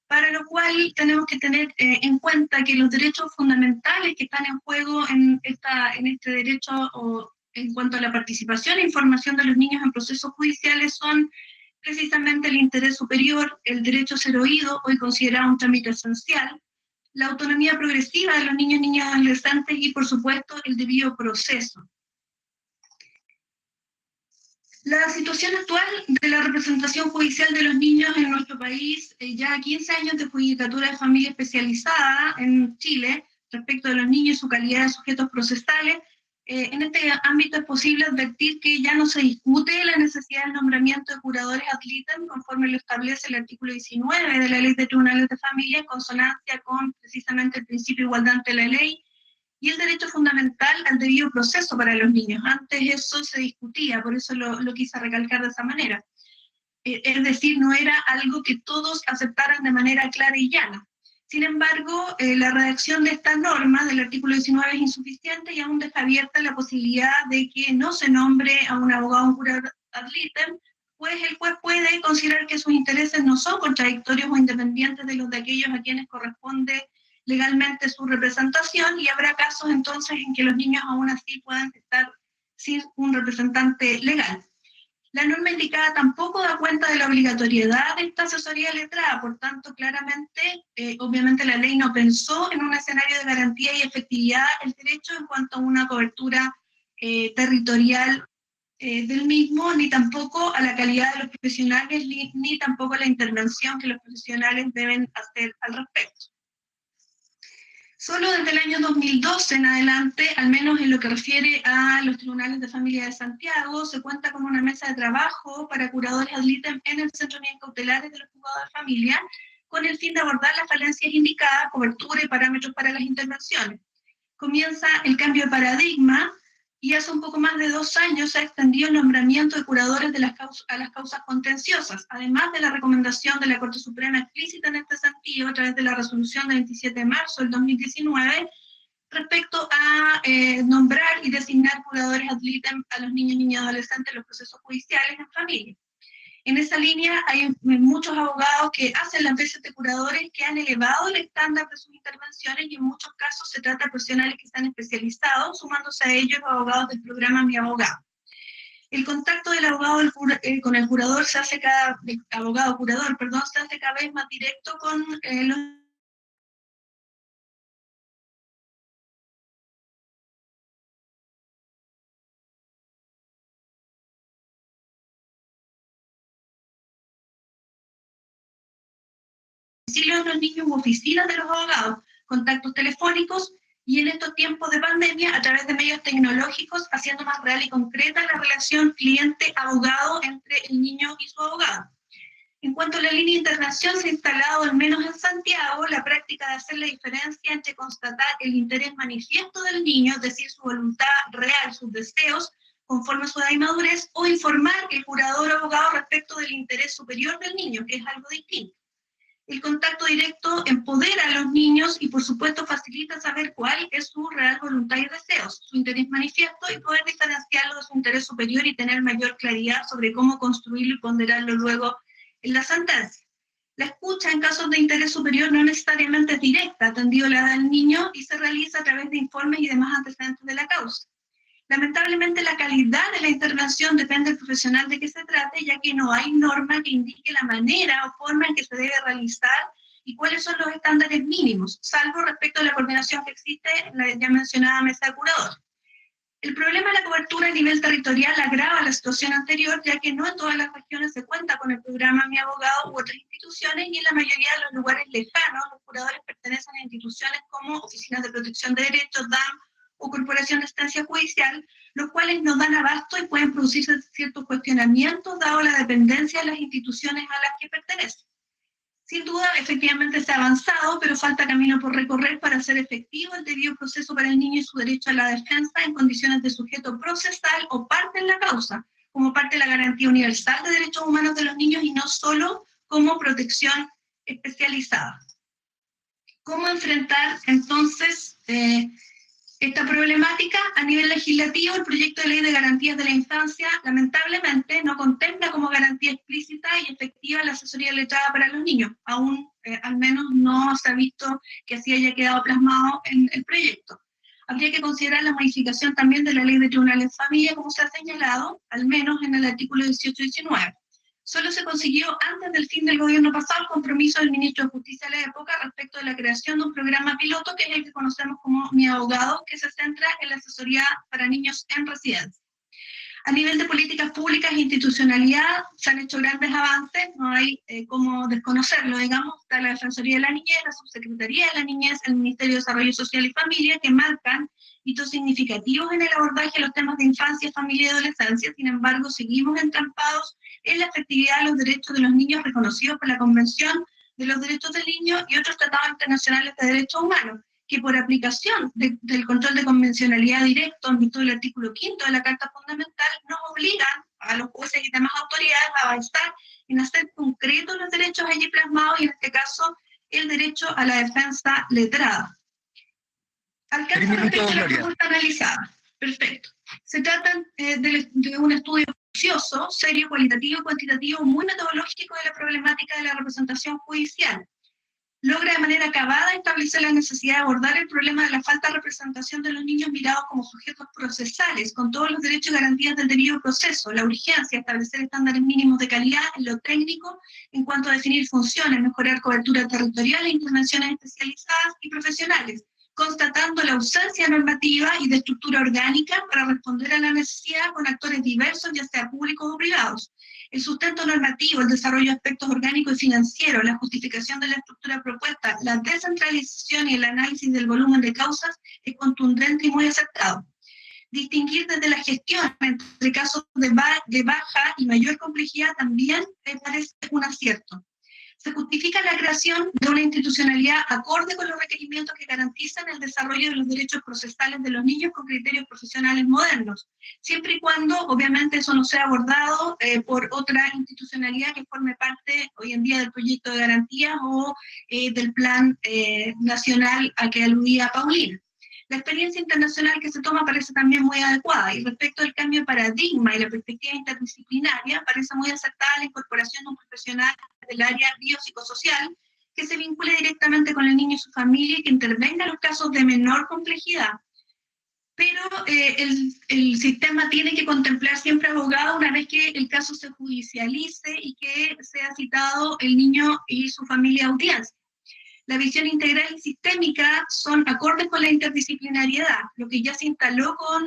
para lo cual tenemos que tener en cuenta que los derechos fundamentales que están en juego en este derecho o en cuanto a la participación e información de los niños en procesos judiciales son precisamente el interés superior, el derecho a ser oído, hoy considerado un trámite esencial, la autonomía progresiva de los niños, niñas y adolescentes y, por supuesto, el debido proceso. La situación actual de la representación judicial de los niños en nuestro país, ya 15 años de judicatura de familia especializada en Chile, respecto de los niños y su calidad de sujetos procesales, en este ámbito es posible advertir que ya no se discute la necesidad del nombramiento de curadores ad litem, conforme lo establece el artículo 19 de la Ley de Tribunales de Familia, en consonancia con precisamente el principio de igualdad ante la ley, y el derecho fundamental al debido proceso para los niños. Antes eso se discutía, por eso lo quise recalcar de esa manera. Es decir, no era algo que todos aceptaran de manera clara y llana. Sin embargo, la redacción de esta norma del artículo 19 es insuficiente y aún deja abierta la posibilidad de que no se nombre a un abogado o un curador ad litem, pues el juez puede considerar que sus intereses no son contradictorios o independientes de los de aquellos a quienes corresponde legalmente su representación, y habrá casos entonces en que los niños aún así puedan estar sin un representante legal. La norma indicada tampoco da cuenta de la obligatoriedad de esta asesoría letrada, por tanto, claramente, obviamente la ley no pensó en un escenario de garantía y efectividad del derecho en cuanto a una cobertura territorial del mismo, ni tampoco a la calidad de los profesionales, ni tampoco a la intervención que los profesionales deben hacer al respecto. Solo desde el año 2012 en adelante, al menos en lo que refiere a los tribunales de familia de Santiago, se cuenta con una mesa de trabajo para curadores ad litem en el Centro de Medidas Cautelares de los Juzgados de Familia, con el fin de abordar las falencias indicadas, cobertura y parámetros para las intervenciones. Comienza el cambio de paradigma y hace un poco más de 2 años se ha extendido el nombramiento de curadores a las causas contenciosas, además de la recomendación de la Corte Suprema explícita en este sentido a través de la resolución del 27 de marzo del 2019 respecto a nombrar y designar curadores ad litem a los niños, niñas y adolescentes en los procesos judiciales en familia. En esa línea hay muchos abogados que hacen las veces de curadores que han elevado el estándar de sus intervenciones y en muchos casos se trata de profesionales que están especializados, sumándose a ellos los abogados del programa Mi Abogado. El contacto del abogado con el curador se hace cada vez más directo con los domicilios de los niños u oficinas de los abogados, contactos telefónicos, y en estos tiempos de pandemia a través de medios tecnológicos, haciendo más real y concreta la relación cliente-abogado entre el niño y su abogado. En cuanto a la línea de internación, se ha instalado, al menos en Santiago, la práctica de hacer la diferencia entre constatar el interés manifiesto del niño, es decir, su voluntad real, sus deseos, conforme a su edad y madurez, o informar el curador o abogado respecto del interés superior del niño, que es algo distinto. El contacto directo empodera a los niños y, por supuesto, facilita saber cuál es su real voluntad y deseos, su interés manifiesto, y poder diferenciarlo de su interés superior y tener mayor claridad sobre cómo construirlo y ponderarlo luego en la sentencia. La escucha en casos de interés superior no necesariamente es directa, atendido la edad del niño, y se realiza a través de informes y demás antecedentes de la causa. Lamentablemente, la calidad de la intervención depende del profesional de que se trate, ya que no hay norma que indique la manera o forma en que se debe realizar y cuáles son los estándares mínimos, salvo respecto a la coordinación que existe en la ya mencionada mesa de curadores. El problema de la cobertura a nivel territorial agrava la situación anterior, ya que no en todas las regiones se cuenta con el programa Mi Abogado u otras instituciones, y en la mayoría de los lugares lejanos los curadores pertenecen a instituciones como Oficinas de Protección de Derechos, DAM, o Corporación de Estancia Judicial, los cuales no dan abasto y pueden producirse ciertos cuestionamientos dado la dependencia de las instituciones a las que pertenecen. Sin duda, efectivamente se ha avanzado, pero falta camino por recorrer para hacer efectivo el debido proceso para el niño y su derecho a la defensa en condiciones de sujeto procesal o parte en la causa, como parte de la garantía universal de derechos humanos de los niños y no solo como protección especializada. ¿Cómo enfrentar entonces esta problemática? A nivel legislativo, el proyecto de ley de garantías de la infancia lamentablemente no contempla como garantía explícita y efectiva la asesoría letrada para los niños. Aún, al menos, no se ha visto que así haya quedado plasmado en el proyecto. Habría que considerar la modificación también de la ley de tribunales de familia, como se ha señalado, al menos en el artículo 18-19. Solo se consiguió antes del fin del gobierno pasado el compromiso del ministro de Justicia de la época respecto de la creación de un programa piloto, que es el que conocemos como Mi Abogado, que se centra en la asesoría para niños en residencia. A nivel de políticas públicas e institucionalidad se han hecho grandes avances, no hay cómo desconocerlo, digamos. Está la Defensoría de la Niñez, la Subsecretaría de la Niñez, el Ministerio de Desarrollo Social y Familia, que marcan hitos significativos en el abordaje de los temas de infancia, familia y adolescencia. Sin embargo, seguimos entrampados en la efectividad de los derechos de los niños reconocidos por la Convención de los Derechos del Niño y otros tratados internacionales de derechos humanos, que por aplicación del control de convencionalidad directo en virtud del artículo 5 de la Carta Fundamental nos obligan a los jueces y demás autoridades a avanzar en hacer concretos los derechos allí plasmados, y en este caso el derecho a la defensa letrada. Alcanza respecto a la propuesta analizada. Perfecto. Se trata de un estudio minucioso, serio, cualitativo y cuantitativo, muy metodológico de la problemática de la representación judicial. Logra de manera acabada establecer la necesidad de abordar el problema de la falta de representación de los niños mirados como sujetos procesales, con todos los derechos y garantías del debido proceso, la urgencia de establecer estándares mínimos de calidad en lo técnico en cuanto a definir funciones, mejorar cobertura territorial e intervenciones especializadas y profesionales, constatando la ausencia normativa y de estructura orgánica para responder a la necesidad con actores diversos, ya sea públicos o privados. El sustento normativo, el desarrollo de aspectos orgánicos y financieros, la justificación de la estructura propuesta, la descentralización y el análisis del volumen de causas es contundente y muy acertado. Distinguir desde la gestión entre casos de baja y mayor complejidad también me parece un acierto. Se justifica la creación de una institucionalidad acorde con los requerimientos que garantizan el desarrollo de los derechos procesales de los niños con criterios profesionales modernos, siempre y cuando, obviamente, eso no sea abordado por otra institucionalidad que forme parte hoy en día del proyecto de garantías o del plan nacional a que aludía Paulina. La experiencia internacional que se toma parece también muy adecuada, y respecto al cambio de paradigma y la perspectiva interdisciplinaria, parece muy acertada la incorporación de un profesional del área biopsicosocial que se vincule directamente con el niño y su familia y que intervenga en los casos de menor complejidad. pero el sistema tiene que contemplar siempre abogado una vez que el caso se judicialice y que sea citado el niño y su familia a audiencia. La visión integral y sistémica son acordes con la interdisciplinariedad, lo que ya se instaló con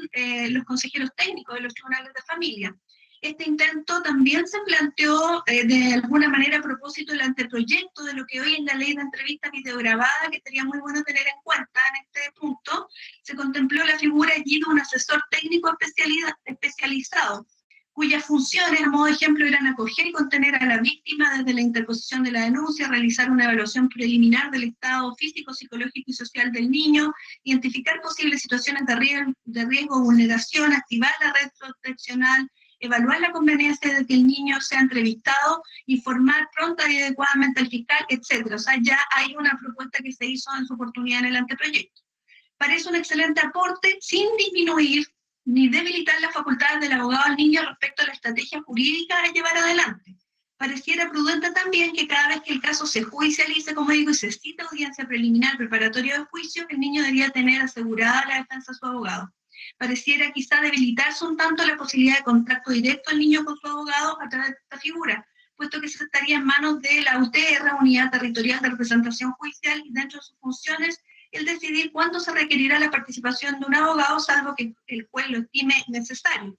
los consejeros técnicos de los tribunales de familia. Este intento también se planteó de alguna manera a propósito del anteproyecto de lo que hoy es la ley de entrevista videograbada, que sería muy bueno tener en cuenta en este punto. Se contempló la figura allí de un asesor técnico especializado, cuyas funciones, a modo de ejemplo, eran acoger y contener a la víctima desde la interposición de la denuncia, realizar una evaluación preliminar del estado físico, psicológico y social del niño, identificar posibles situaciones de riesgo o vulneración, activar la red proteccional, evaluar la conveniencia de que el niño sea entrevistado, informar pronta y adecuadamente al fiscal, etc. O sea, ya hay una propuesta que se hizo en su oportunidad en el anteproyecto. Parece un excelente aporte sin disminuir ni debilitar las facultades del abogado al niño respecto a la estrategia jurídica a llevar adelante. Pareciera prudente también que cada vez que el caso se judicialice, como digo, y se cita audiencia preliminar preparatoria de juicio, el niño debería tener asegurada la defensa de su abogado. Pareciera quizá debilitarse un tanto la posibilidad de contacto directo del niño con su abogado a través de esta figura, puesto que se estaría en manos de la UTR, Unidad Territorial de Representación Judicial, y dentro de sus funciones el decidir cuándo se requerirá la participación de un abogado, salvo que el juez lo estime necesario.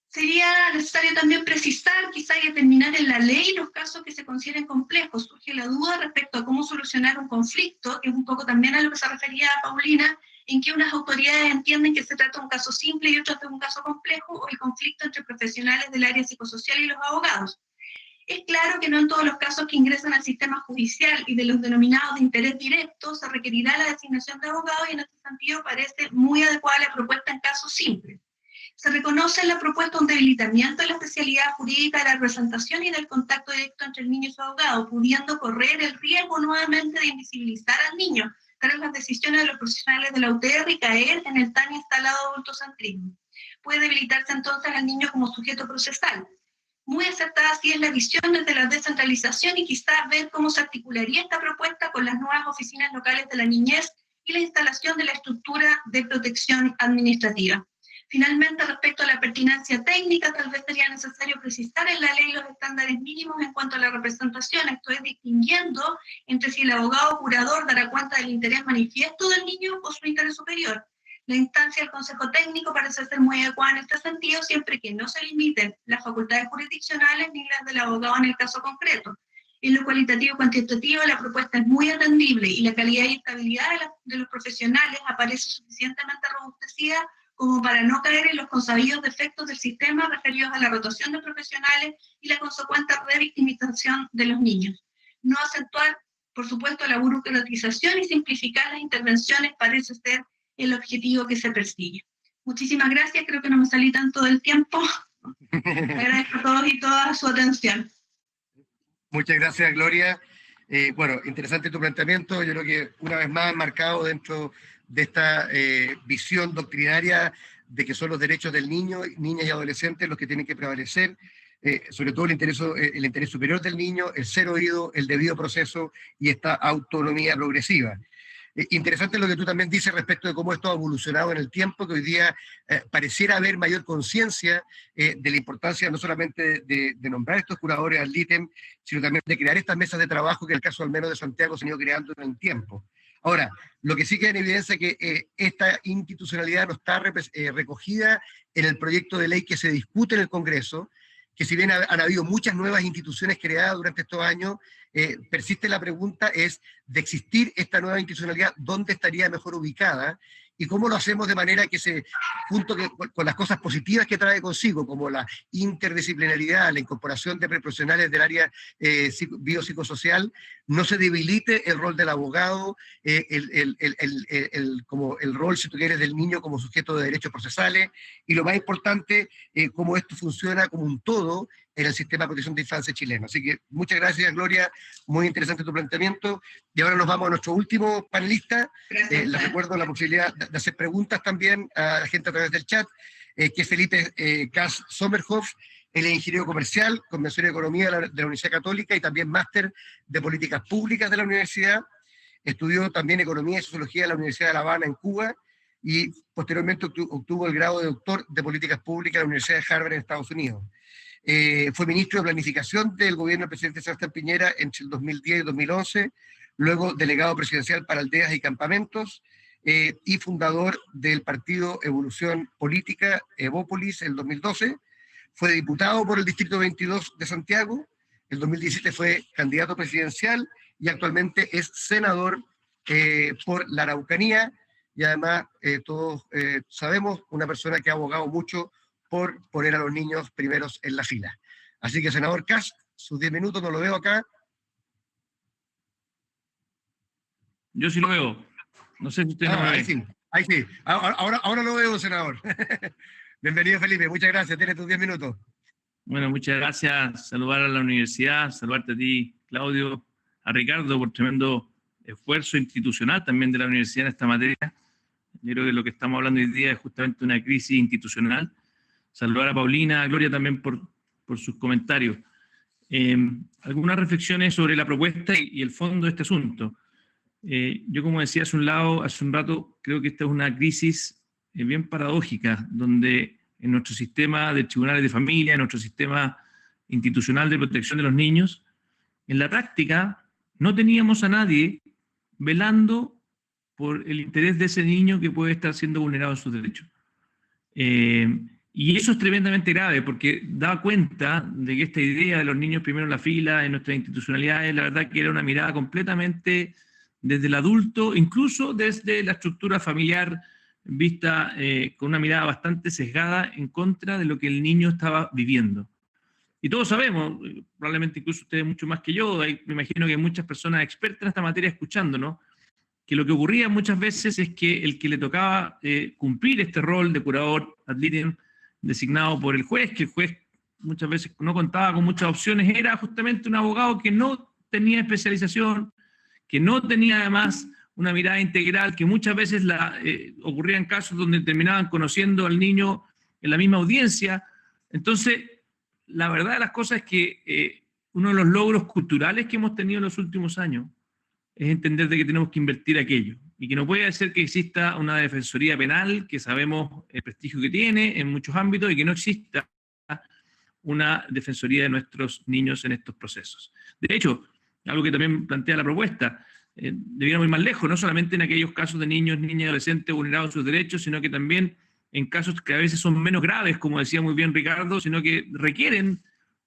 Sería necesario también precisar, quizá, y determinar en la ley los casos que se consideren complejos. Surge la duda respecto a cómo solucionar un conflicto, que es un poco también a lo que se refería Paulina, en que unas autoridades entienden que se trata de un caso simple y otras de un caso complejo, o el conflicto entre profesionales del área psicosocial y los abogados. Es claro que no en todos los casos que ingresan al sistema judicial y de los denominados de interés directo se requerirá la designación de abogados, y en este sentido parece muy adecuada la propuesta en casos simples. Se reconoce en la propuesta un debilitamiento de la especialidad jurídica de la representación y del contacto directo entre el niño y su abogado, pudiendo correr el riesgo nuevamente de invisibilizar al niño tras las decisiones de los profesionales de la UTR y caer en el tan instalado adultocentrismo. Puede debilitarse entonces al niño como sujeto procesal. Muy acertada así es la visión desde la descentralización, y quizás ver cómo se articularía esta propuesta con las nuevas oficinas locales de la niñez y la instalación de la estructura de protección administrativa. Finalmente, respecto a la pertinencia técnica, tal vez sería necesario precisar en la ley los estándares mínimos en cuanto a la representación, esto es, distinguiendo entre si el abogado o curador dará cuenta del interés manifiesto del niño o su interés superior. La instancia del Consejo Técnico parece ser muy adecuada en este sentido, siempre que no se limiten las facultades jurisdiccionales ni las del abogado en el caso concreto. En lo cualitativo y cuantitativo, la propuesta es muy atendible y la calidad y estabilidad de los profesionales aparece suficientemente robustecida como para no caer en los consabidos defectos del sistema referidos a la rotación de profesionales y la consecuente revictimización de los niños. No acentuar, por supuesto, la burocratización y simplificar las intervenciones parece ser el objetivo que se persigue. Muchísimas gracias, creo que no me salí tanto del tiempo. Agradezco a todos y todas su atención. Muchas gracias, Gloria. Bueno, interesante tu planteamiento. Yo creo que una vez más marcado dentro de esta visión doctrinaria de que son los derechos del niño, niñas y adolescentes los que tienen que prevalecer, sobre todo el interés superior del niño, el ser oído, el debido proceso y esta autonomía progresiva. Interesante lo que tú también dices respecto de cómo esto ha evolucionado en el tiempo, que hoy día pareciera haber mayor conciencia de la importancia no solamente de nombrar estos curadores al ítem, sino también de crear estas mesas de trabajo que en el caso al menos de Santiago se han ido creando en el tiempo. Ahora, lo que sí queda en evidencia es que esta institucionalidad no está recogida en el proyecto de ley que se discute en el Congreso, que si bien han habido muchas nuevas instituciones creadas durante estos años, persiste la pregunta es, de existir esta nueva institucionalidad, ¿dónde estaría mejor ubicada? Y cómo lo hacemos de manera que junto con las cosas positivas que trae consigo, como la interdisciplinaridad, la incorporación de profesionales del área biopsicosocial, no se debilite el rol del abogado, como el rol, si tú quieres, del niño como sujeto de derechos procesales, y lo más importante, cómo esto funciona como un todo en el sistema de protección de infancia chileno. Así que muchas gracias, Gloria, muy interesante tu planteamiento. Y ahora nos vamos a nuestro último panelista. Les recuerdo la posibilidad de hacer preguntas también a la gente a través del chat, que es Felipe Kass Sommerhoff. Él es ingeniero comercial, con mención en Economía de la Universidad Católica y también máster de Políticas Públicas de la universidad. Estudió también Economía y Sociología en la Universidad de La Habana, en Cuba, y posteriormente obtuvo el grado de doctor de políticas públicas en la Universidad de Harvard en Estados Unidos. Fue ministro de Planificación del gobierno del presidente Sebastián Piñera entre el 2010 y 2011, luego delegado presidencial para aldeas y campamentos, y fundador del partido Evolución Política, Evópolis, en el 2012. Fue diputado por el Distrito 22 de Santiago, en el 2017 fue candidato presidencial y actualmente es senador por la Araucanía, y además todos sabemos, una persona que ha abogado mucho por poner a los niños primeros en la fila. Así que, senador Kast, sus 10 minutos, no lo veo acá. Yo sí lo veo. No sé si usted no me ve. Ahí sí. Ahora lo veo, senador. Bienvenido, Felipe. Muchas gracias. Tienes tus 10 minutos. Bueno, muchas gracias. Saludar a la universidad, saludarte a ti, Claudio, a Ricardo por tremendo esfuerzo institucional también de la universidad en esta materia. Yo creo que lo que estamos hablando hoy día es justamente una crisis institucional. Saludar a Paulina, a Gloria también por sus comentarios. Algunas reflexiones sobre la propuesta y el fondo de este asunto. Yo, como decía hace un rato, creo que esta es una crisis bien paradójica, donde en nuestro sistema de tribunales de familia, en nuestro sistema institucional de protección de los niños, en la práctica no teníamos a nadie velando por el interés de ese niño que puede estar siendo vulnerado en sus derechos. Y eso es tremendamente grave, porque da cuenta de que esta idea de los niños primero en la fila, en nuestras institucionalidades, la verdad que era una mirada completamente desde el adulto, incluso desde la estructura familiar, vista con una mirada bastante sesgada en contra de lo que el niño estaba viviendo. Y todos sabemos, probablemente incluso ustedes mucho más que yo, me imagino que hay muchas personas expertas en esta materia escuchándonos, que lo que ocurría muchas veces es que el que le tocaba cumplir este rol de curador ad litem designado por el juez, que el juez muchas veces no contaba con muchas opciones, era justamente un abogado que no tenía especialización, que no tenía además una mirada integral, que muchas veces ocurrían casos donde terminaban conociendo al niño en la misma audiencia. Entonces, la verdad de las cosas es que uno de los logros culturales que hemos tenido en los últimos años es entender de que tenemos que invertir aquello, y que no puede ser que exista una defensoría penal, que sabemos el prestigio que tiene en muchos ámbitos, y que no exista una defensoría de nuestros niños en estos procesos. De hecho, algo que también plantea la propuesta, debiéramos ir más lejos, no solamente en aquellos casos de niños, niñas y adolescentes vulnerados sus derechos, sino que también en casos que a veces son menos graves, como decía muy bien Ricardo, sino que requieren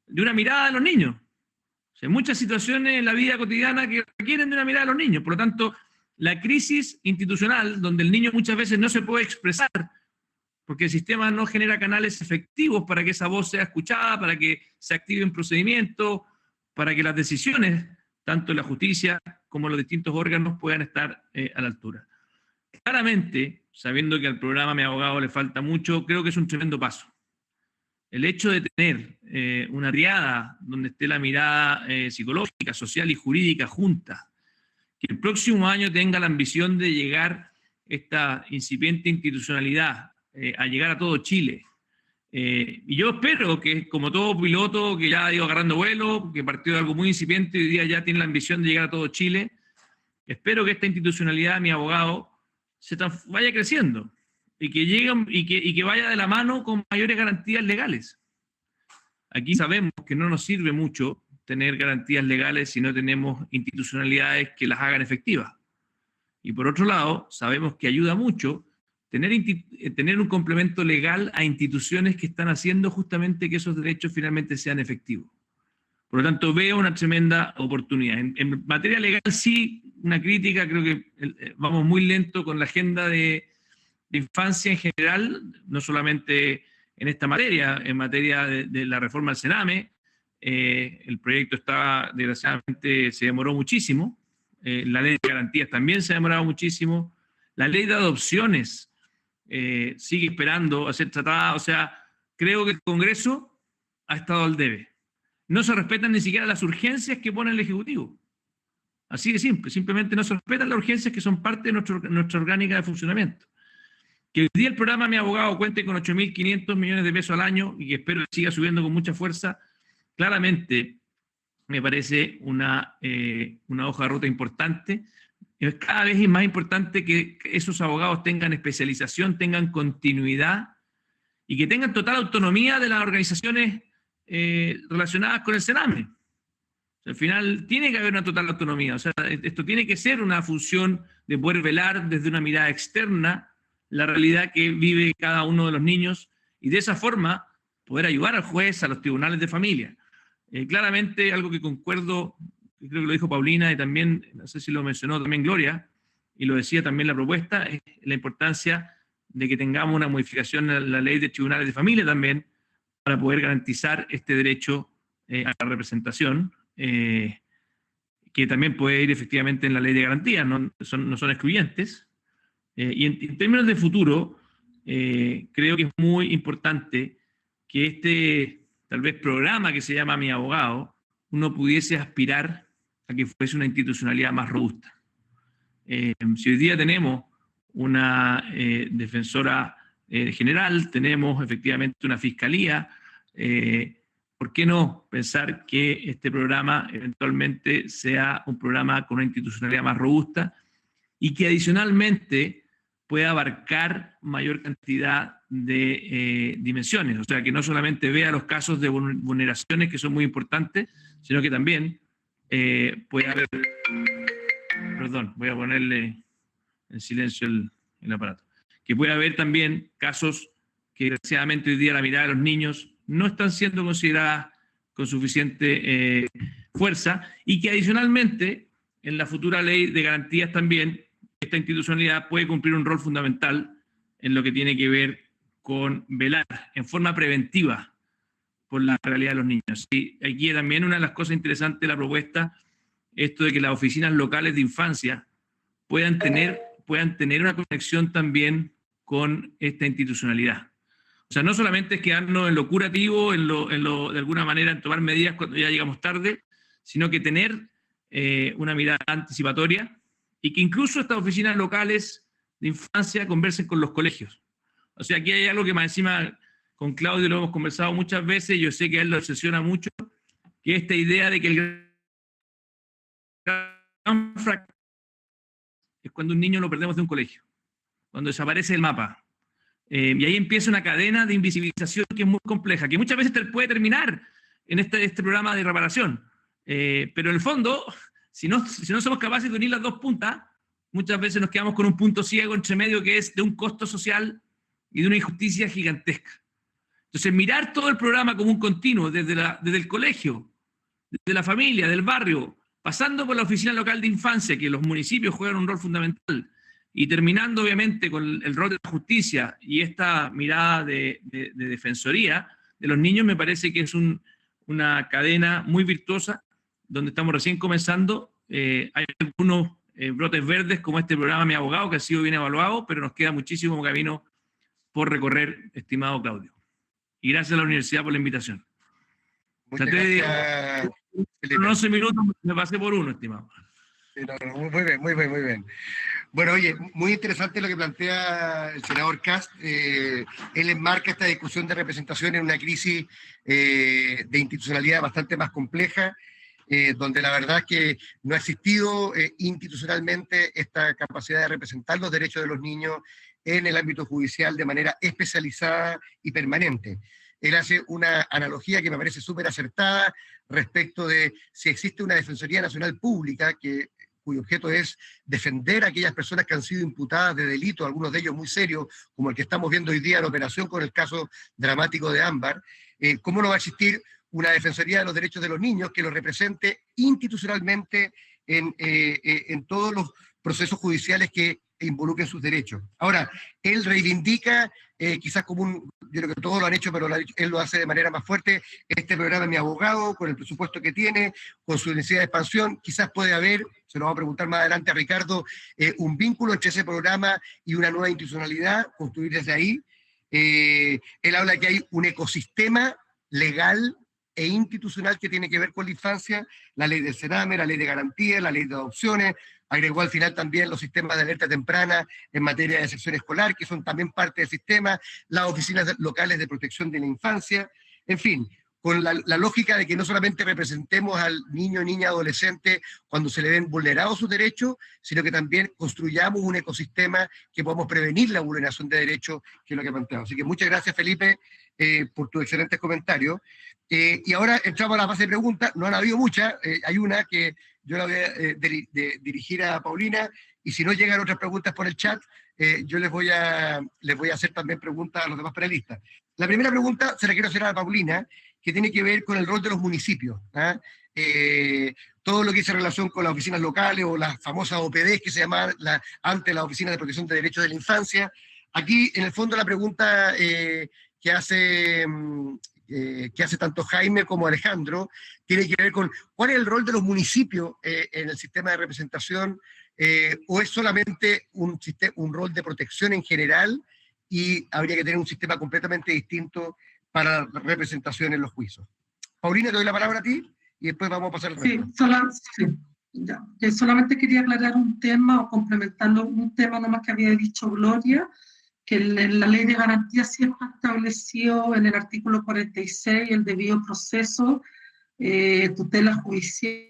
de una mirada de los niños. O sea, hay muchas situaciones en la vida cotidiana que requieren de una mirada de los niños. Por lo tanto, la crisis institucional, donde el niño muchas veces no se puede expresar, porque el sistema no genera canales efectivos para que esa voz sea escuchada, para que se activen procedimientos, para que las decisiones, tanto la justicia como los distintos órganos, puedan estar a la altura. Claramente, sabiendo que al programa Mi Abogado le falta mucho, creo que es un tremendo paso. El hecho de tener una triada donde esté la mirada psicológica, social y jurídica junta, que el próximo año tenga la ambición de llegar esta incipiente institucionalidad a llegar a todo Chile. Y yo espero que, como todo piloto que ya ha ido agarrando vuelo, que partió de algo muy incipiente y hoy día ya tiene la ambición de llegar a todo Chile, espero que esta institucionalidad, Mi Abogado, vaya creciendo y que llegue y que vaya de la mano con mayores garantías legales. Aquí sabemos que no nos sirve mucho tener garantías legales si no tenemos institucionalidades que las hagan efectivas. Y por otro lado, sabemos que ayuda mucho tener un complemento legal a instituciones que están haciendo justamente que esos derechos finalmente sean efectivos. Por lo tanto, veo una tremenda oportunidad. En materia legal sí, una crítica, creo que vamos muy lento con la agenda de infancia en general, no solamente en esta materia, en materia de la reforma del Sename. El proyecto desgraciadamente, se demoró muchísimo. La ley de garantías también se ha demorado muchísimo. La ley de adopciones sigue esperando a ser tratada. O sea, creo que el Congreso ha estado al debe. No se respetan ni siquiera las urgencias que pone el Ejecutivo. Así de simple. Simplemente no se respetan las urgencias que son parte de nuestra orgánica de funcionamiento. Que hoy día el programa Mi Abogado cuente con 8.500 millones de pesos al año y que espero que siga subiendo con mucha fuerza, claramente me parece una hoja de ruta importante, cada vez es más importante que esos abogados tengan especialización, tengan continuidad y que tengan total autonomía de las organizaciones relacionadas con el Sename. Al final tiene que haber una total autonomía, o sea, esto tiene que ser una función de poder velar desde una mirada externa la realidad que vive cada uno de los niños y de esa forma poder ayudar al juez, a los tribunales de familia. Claramente algo que concuerdo, creo que lo dijo Paulina y también, no sé si lo mencionó también Gloria, y lo decía también la propuesta, es la importancia de que tengamos una modificación en la ley de tribunales de familia también para poder garantizar este derecho a la representación, que también puede ir efectivamente en la ley de garantías, no son excluyentes. Y en términos de futuro, creo que es muy importante que este, tal vez, programa que se llama Mi Abogado, uno pudiese aspirar a que fuese una institucionalidad más robusta. Si hoy día tenemos una defensora general, tenemos efectivamente una fiscalía, ¿por qué no pensar que este programa eventualmente sea un programa con una institucionalidad más robusta y que adicionalmente pueda abarcar mayor cantidad de dimensiones? O sea, que no solamente vea los casos de vulneraciones, que son muy importantes, sino que también pueda haber... Perdón, voy a ponerle en silencio el aparato. Que pueda haber también casos que desgraciadamente hoy día la mirada de los niños no están siendo consideradas con suficiente fuerza y que adicionalmente en la futura ley de garantías también esta institucionalidad puede cumplir un rol fundamental en lo que tiene que ver con velar en forma preventiva por la realidad de los niños. Y aquí también una de las cosas interesantes de la propuesta, esto de que las oficinas locales de infancia puedan tener una conexión también con esta institucionalidad. O sea, no solamente es quedarnos en lo curativo, de alguna manera en tomar medidas cuando ya llegamos tarde, sino que tener una mirada anticipatoria y que incluso estas oficinas locales de infancia conversen con los colegios. O sea, aquí hay algo que más encima con Claudio lo hemos conversado muchas veces, yo sé que a él lo obsesiona mucho, que esta idea de que el gran fracaso es cuando un niño lo perdemos de un colegio, cuando desaparece el mapa. Y ahí empieza una cadena de invisibilización que es muy compleja, que muchas veces puede terminar en este programa de reparación. Pero en el fondo, si no somos capaces de unir las dos puntas, muchas veces nos quedamos con un punto ciego entre medio que es de un costo social y de una injusticia gigantesca. Entonces, mirar todo el programa como un continuo, desde el colegio, desde la familia, del barrio, pasando por la oficina local de infancia, que los municipios juegan un rol fundamental, y terminando obviamente con el rol de la justicia y esta mirada de defensoría de los niños, me parece que es una cadena muy virtuosa, donde estamos recién comenzando. Hay algunos brotes verdes, como este programa Mi Abogado, que ha sido bien evaluado, pero nos queda muchísimo camino por recorrer, estimado Claudio. Y gracias a la universidad por la invitación. Muchas gracias, en 11 minutos me pasé por uno, estimado. Muy bien. Bueno, oye, muy interesante lo que plantea el senador Kast. Él enmarca esta discusión de representación en una crisis de institucionalidad bastante más compleja, donde la verdad es que no ha existido institucionalmente esta capacidad de representar los derechos de los niños en el ámbito judicial de manera especializada y permanente. Él hace una analogía que me parece súper acertada respecto de si existe una Defensoría Nacional Pública cuyo objeto es defender a aquellas personas que han sido imputadas de delitos, algunos de ellos muy serios, como el que estamos viendo hoy día en operación con el caso dramático de Ámbar. ¿Cómo no va a existir una Defensoría de los Derechos de los Niños que los represente institucionalmente en todos los procesos judiciales que involucren sus derechos? Ahora, él reivindica, quizás yo creo que todos lo han hecho, pero él lo hace de manera más fuerte, este programa Mi Abogado, con el presupuesto que tiene, con su necesidad de expansión. Quizás puede haber, se lo vamos a preguntar más adelante a Ricardo, un vínculo entre ese programa y una nueva institucionalidad, construir desde ahí. Él habla de que hay un ecosistema legal e institucional que tiene que ver con la infancia, la ley del Sename, la ley de garantía, la ley de adopciones, agregó al final también los sistemas de alerta temprana en materia de deserción escolar, que son también parte del sistema, las oficinas locales de protección de la infancia, en fin, con la lógica de que no solamente representemos al niño, niña, adolescente cuando se le ven vulnerados sus derechos, sino que también construyamos un ecosistema que podamos prevenir la vulneración de derechos, que es lo que he planteado. Así que muchas gracias, Felipe, por tus excelentes comentarios. Y ahora entramos a la fase de preguntas. No han habido muchas, hay una que yo la voy a dirigir a Paulina, y si no llegan otras preguntas por el chat, yo les voy a hacer también preguntas a los demás panelistas. La primera pregunta se la quiero hacer a Paulina, que tiene que ver con el rol de los municipios. Todo lo que hizo relación con las oficinas locales o las famosas OPD que se llamaban antes las Oficinas de Protección de Derechos de la Infancia. Aquí, en el fondo, la pregunta que hace tanto Jaime como Alejandro tiene que ver con cuál es el rol de los municipios en el sistema de representación, o es solamente un rol de protección en general y habría que tener un sistema completamente distinto para la representación en los juicios. Paulina, te doy la palabra a ti y después vamos a pasar al resto. Solamente quería aclarar un tema o complementarlo, un tema nomás que había dicho Gloria, que en la ley de garantía siempre ha establecido en el artículo 46 el debido proceso, tutela judicial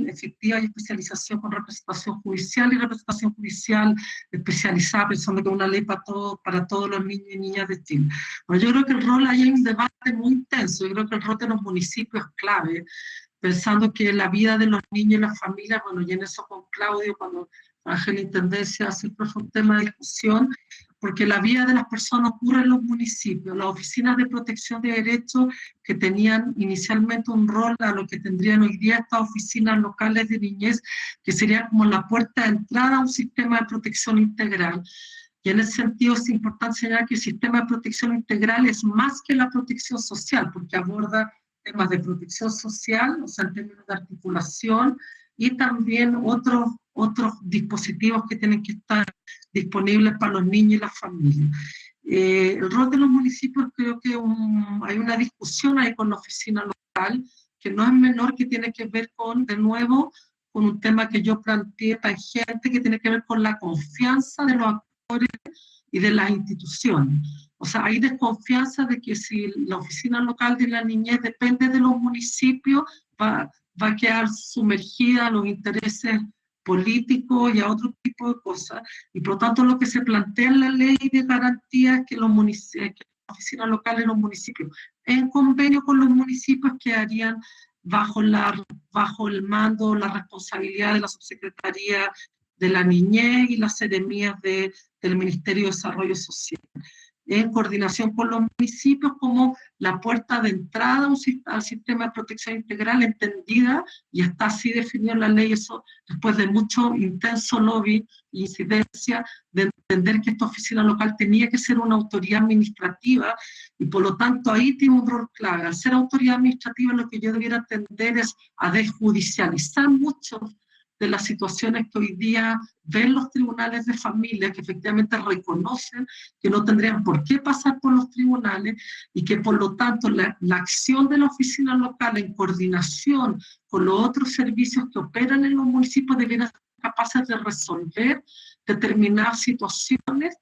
efectiva y especialización con representación judicial y representación judicial especializada, pensando que es una ley para todos los niños y niñas de Chile. Bueno, yo creo que el rol, hay un debate muy intenso, yo creo que el rol de los municipios es clave, pensando que la vida de los niños y las familias, bueno, y en eso con Claudio, cuando trabajé en la Intendencia, siempre fue un tema de discusión, porque la vida de las personas ocurre en los municipios. Las oficinas de protección de derechos que tenían inicialmente un rol a lo que tendrían hoy día estas oficinas locales de niñez, que sería como la puerta de entrada a un sistema de protección integral. Y en ese sentido es importante señalar que el sistema de protección integral es más que la protección social, porque aborda temas de protección social, o sea, en términos de articulación, y también otros dispositivos que tienen que estar disponibles para los niños y las familias. El rol de los municipios, creo que hay una discusión ahí con la oficina local, que no es menor, que tiene que ver con, de nuevo, con un tema que yo planteé tangente, que tiene que ver con la confianza de los actores y de las instituciones. O sea, hay desconfianza de que si la oficina local de la niñez depende de los municipios, va a quedar sumergida a los intereses políticos y a otro tipo de cosas. Y por lo tanto, lo que se plantea en la ley de garantía es que los municipios, que las oficinas locales de los municipios, en convenio con los municipios, quedarían bajo el mando, la responsabilidad de la subsecretaría de la niñez y las seremías del Ministerio de Desarrollo Social, en coordinación con los municipios como la puerta de entrada al sistema de protección integral, entendida, y está así definido en la ley, eso después de mucho intenso lobby e incidencia, de entender que esta oficina local tenía que ser una autoridad administrativa, y por lo tanto ahí tiene un rol clave. Al ser autoridad administrativa, lo que yo debiera tender es a desjudicializar mucho de las situaciones que hoy día ven los tribunales de familia, que efectivamente reconocen que no tendrían por qué pasar por los tribunales y que por lo tanto la acción de la oficina local en coordinación con los otros servicios que operan en los municipios debieran ser capaces de resolver determinadas situaciones,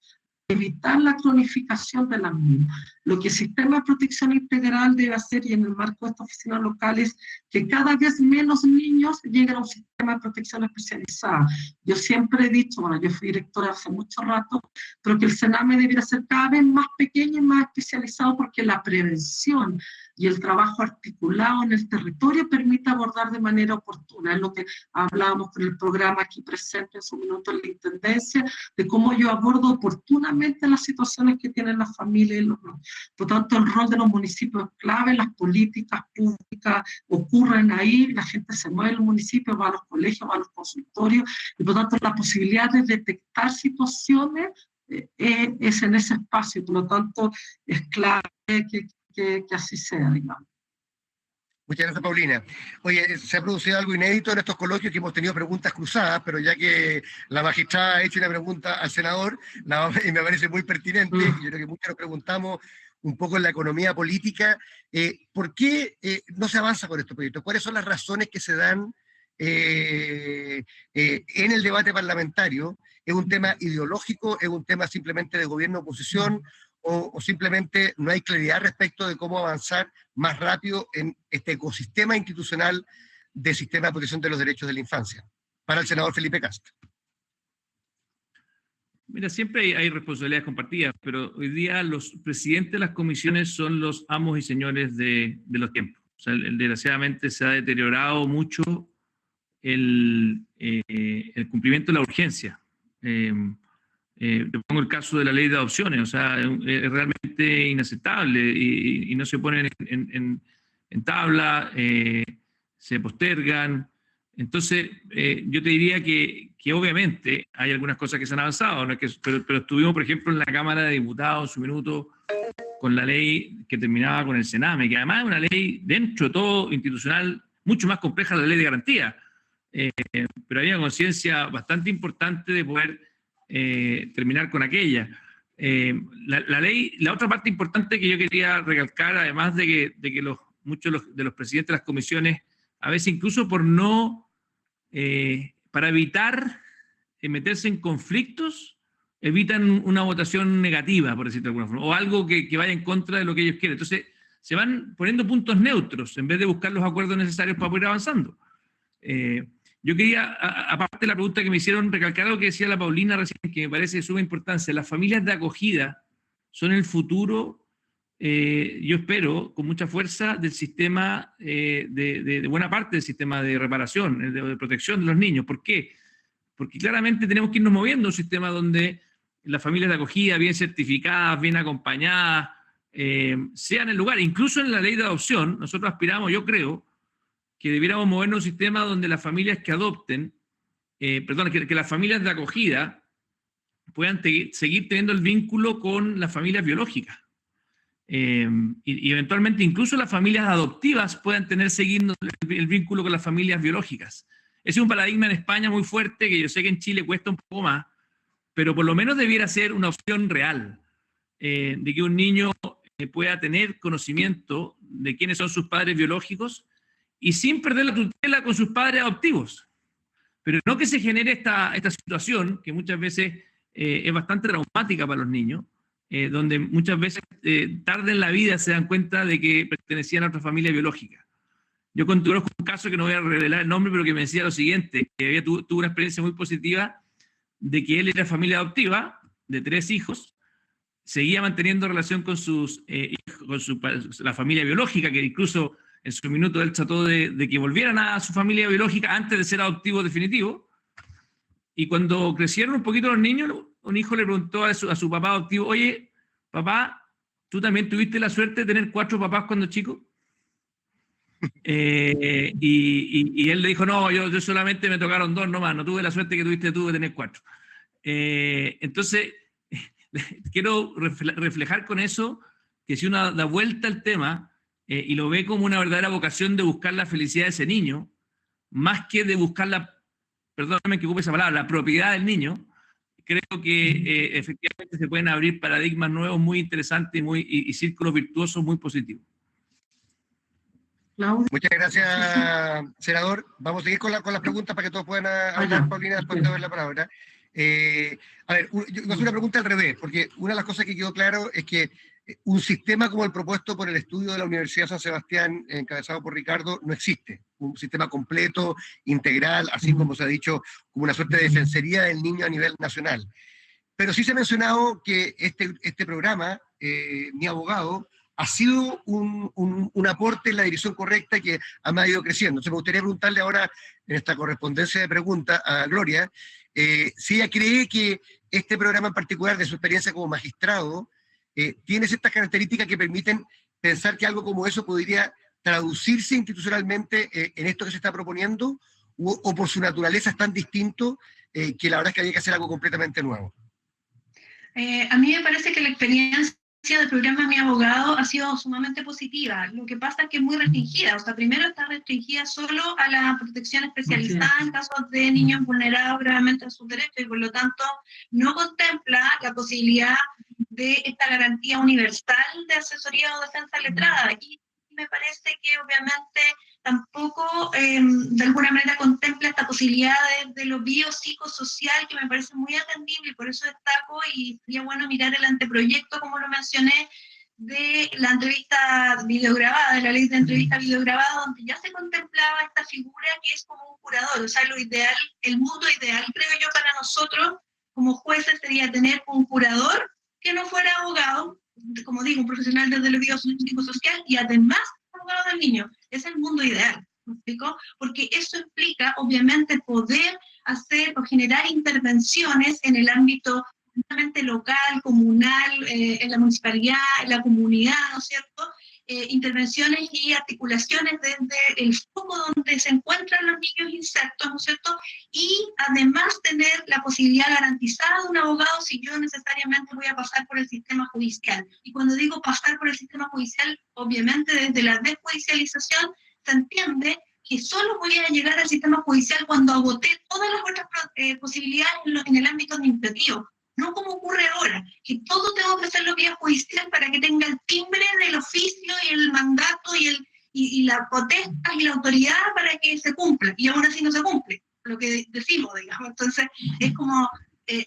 evitar la cronificación de las mismas. Lo que el sistema de protección integral debe hacer, y en el marco de esta oficina local, es que cada vez menos niños lleguen a un sistema de protección especializada. Yo siempre he dicho, bueno, yo fui directora hace mucho rato, pero que el CENAME debiera ser cada vez más pequeño y más especializado, porque la prevención y el trabajo articulado en el territorio permite abordar de manera oportuna. Es lo que hablábamos con el programa aquí presente en su minuto en la Intendencia, de cómo yo abordo oportunamente las situaciones que tienen las familias y los niños. Por tanto, el rol de los municipios es clave, las políticas públicas ocurren ahí, la gente se mueve en los municipios, va a los colegios, va a los consultorios, y por tanto la posibilidad de detectar situaciones es en ese espacio, por lo tanto es clave que así sea, digamos. Muchas gracias, Paulina. Oye, se ha producido algo inédito en estos coloquios, que hemos tenido preguntas cruzadas, pero ya que la magistrada ha hecho una pregunta al senador, y me parece muy pertinente, yo creo que muchos nos preguntamos un poco en la economía política, ¿por qué no se avanza con estos proyectos? ¿Cuáles son las razones que se dan en el debate parlamentario? ¿Es un tema ideológico? ¿Es un tema simplemente de gobierno-oposición? o simplemente no hay claridad respecto de cómo avanzar más rápido en este ecosistema institucional del sistema de protección de los derechos de la infancia? Para el senador Felipe Kast. Mira, siempre hay responsabilidades compartidas, pero hoy día los presidentes de las comisiones son los amos y señores de los tiempos. O sea, desgraciadamente se ha deteriorado mucho el cumplimiento de la urgencia. Te pongo el caso de la ley de adopciones, o sea, es realmente inaceptable y no se ponen en tabla, se postergan. Entonces, yo te diría que obviamente hay algunas cosas que se han avanzado, ¿no? pero estuvimos, por ejemplo, en la Cámara de Diputados en su minuto con la ley que terminaba con el Sename, que además es una ley dentro de todo institucional mucho más compleja de la ley de garantía, pero había conciencia bastante importante de poder terminar con aquella. La ley, la otra parte importante que yo quería recalcar, además de que muchos de los presidentes de las comisiones, a veces incluso por no, para evitar meterse en conflictos, evitan una votación negativa, por decirlo de alguna forma, o algo que vaya en contra de lo que ellos quieren. Entonces, se van poniendo puntos neutros en vez de buscar los acuerdos necesarios para poder ir avanzando. Yo quería, aparte de la pregunta que me hicieron, recalcar algo que decía la Paulina recién, que me parece de suma importancia. Las familias de acogida son el futuro, yo espero, con mucha fuerza, del sistema, de buena parte del sistema de reparación, de protección de los niños. ¿Por qué? Porque claramente tenemos que irnos moviendo a un sistema donde las familias de acogida, bien certificadas, bien acompañadas, sean el lugar. Incluso en la ley de adopción, nosotros aspiramos, yo creo, que debiéramos movernos a un sistema donde las familias que adopten, que las familias de acogida puedan seguir teniendo el vínculo con las familias biológicas. Y eventualmente incluso las familias adoptivas puedan seguir el vínculo con las familias biológicas. Ese es un paradigma en España muy fuerte, que yo sé que en Chile cuesta un poco más, pero por lo menos debiera ser una opción real, de que un niño pueda tener conocimiento de quiénes son sus padres biológicos y sin perder la tutela con sus padres adoptivos. Pero no que se genere esta situación, que muchas veces es bastante traumática para los niños, donde muchas veces tarde en la vida se dan cuenta de que pertenecían a otra familia biológica. Yo conozco un caso que no voy a revelar el nombre, pero que me decía lo siguiente, que tuvo una experiencia muy positiva de que él era familia adoptiva, de 3 hijos, seguía manteniendo relación con la familia biológica, que incluso en su minuto él trató de que volvieran a su familia biológica antes de ser adoptivo definitivo, y cuando crecieron un poquito los niños, un hijo le preguntó a su papá adoptivo: oye, papá, ¿tú también tuviste la suerte de tener 4 papás cuando chico? Y él le dijo: no, yo solamente me tocaron 2 nomás, no tuve la suerte que tuviste tú de tener 4. Entonces, quiero reflejar con eso que si uno da vuelta al tema y lo ve como una verdadera vocación de buscar la felicidad de ese niño, más que de buscar perdóname que ocupe esa palabra, la propiedad del niño, creo que efectivamente se pueden abrir paradigmas nuevos muy interesantes y círculos virtuosos muy positivos. Claudia. Muchas gracias, senador. Vamos a seguir con las preguntas para que todos puedan hablar, Paulina, después de ver la palabra. A ver, yo voy a hacer una pregunta al revés, porque una de las cosas que quedó claro es que un sistema como el propuesto por el estudio de la Universidad San Sebastián, encabezado por Ricardo, no existe. Un sistema completo, integral, así como se ha dicho, como una suerte de defensoría del niño a nivel nacional. Pero sí se ha mencionado que este programa, Mi Abogado, ha sido un aporte en la dirección correcta que ha ido creciendo. Entonces me gustaría preguntarle ahora, en esta correspondencia de preguntas, a Gloria, si ella cree que este programa en particular, de su experiencia como magistrado, tiene ciertas características que permiten pensar que algo como eso podría traducirse institucionalmente en esto que se está proponiendo, o por su naturaleza es tan distinto que la verdad es que había que hacer algo completamente nuevo. A mí me parece que la experiencia del programa Mi Abogado ha sido sumamente positiva. Lo que pasa es que es muy restringida. O sea, primero está restringida solo a la protección especializada en casos de niños vulnerados gravemente a sus derechos, y por lo tanto no contempla la posibilidad de esta garantía universal de asesoría o defensa letrada. Y me parece que obviamente tampoco de alguna manera contempla esta posibilidades de lo biopsicosocial, que me parece muy atendible y por eso destaco, y sería bueno mirar el anteproyecto, como lo mencioné, de la entrevista videograbada, de la ley de entrevista videograbada, donde ya se contemplaba esta figura que es como un curador. O sea, lo ideal, el mundo ideal, creo yo, para nosotros como jueces sería tener un curador que no fuera abogado, como digo, un profesional desde lo biopsicosocial y además abogado del niño. Es el mundo ideal, ¿me explico? Porque eso implica, obviamente, poder hacer o generar intervenciones en el ámbito local, comunal, en la municipalidad, en la comunidad, ¿no es cierto? Intervenciones y articulaciones desde el foco donde se encuentran los niños insertos, ¿no es cierto? Y además tener la posibilidad garantizada de un abogado si yo necesariamente voy a pasar por el sistema judicial. Y cuando digo pasar por el sistema judicial, obviamente desde la desjudicialización se entiende que solo voy a llegar al sistema judicial cuando agoté todas las otras posibilidades en el ámbito administrativo. No como ocurre ahora, que todo tengo que hacerlo vía judicial para que tenga el timbre del oficio y el mandato y la potestad y la autoridad para que se cumpla, y aún así no se cumple, lo que decimos, digamos. Entonces, es como,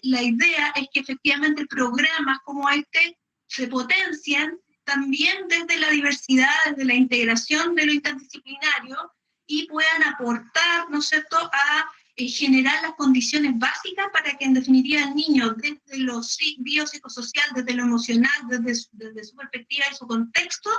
la idea es que efectivamente programas como este se potencian también desde la diversidad, desde la integración de lo interdisciplinario, y puedan aportar, ¿no es cierto?, a generar las condiciones básicas para que en definitiva el niño, desde lo biopsicosocial, desde lo emocional, desde su perspectiva y su contexto,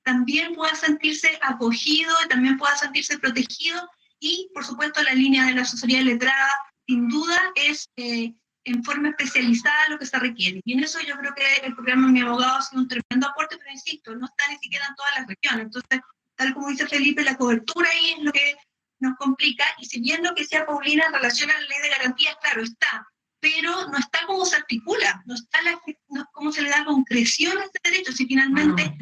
también pueda sentirse acogido y también pueda sentirse protegido. Y por supuesto la línea de la asesoría letrada sin duda es en forma especializada lo que se requiere. Y en eso yo creo que el programa Mi Abogado ha sido un tremendo aporte, pero insisto, no está ni siquiera en todas las regiones. Entonces, tal como dice Felipe, la cobertura ahí es lo que nos complica, y si bien lo que decía Paulina en relación a la ley de garantías, claro, está, pero no está cómo se articula, no está cómo se le da concreción a este derecho. Si finalmente,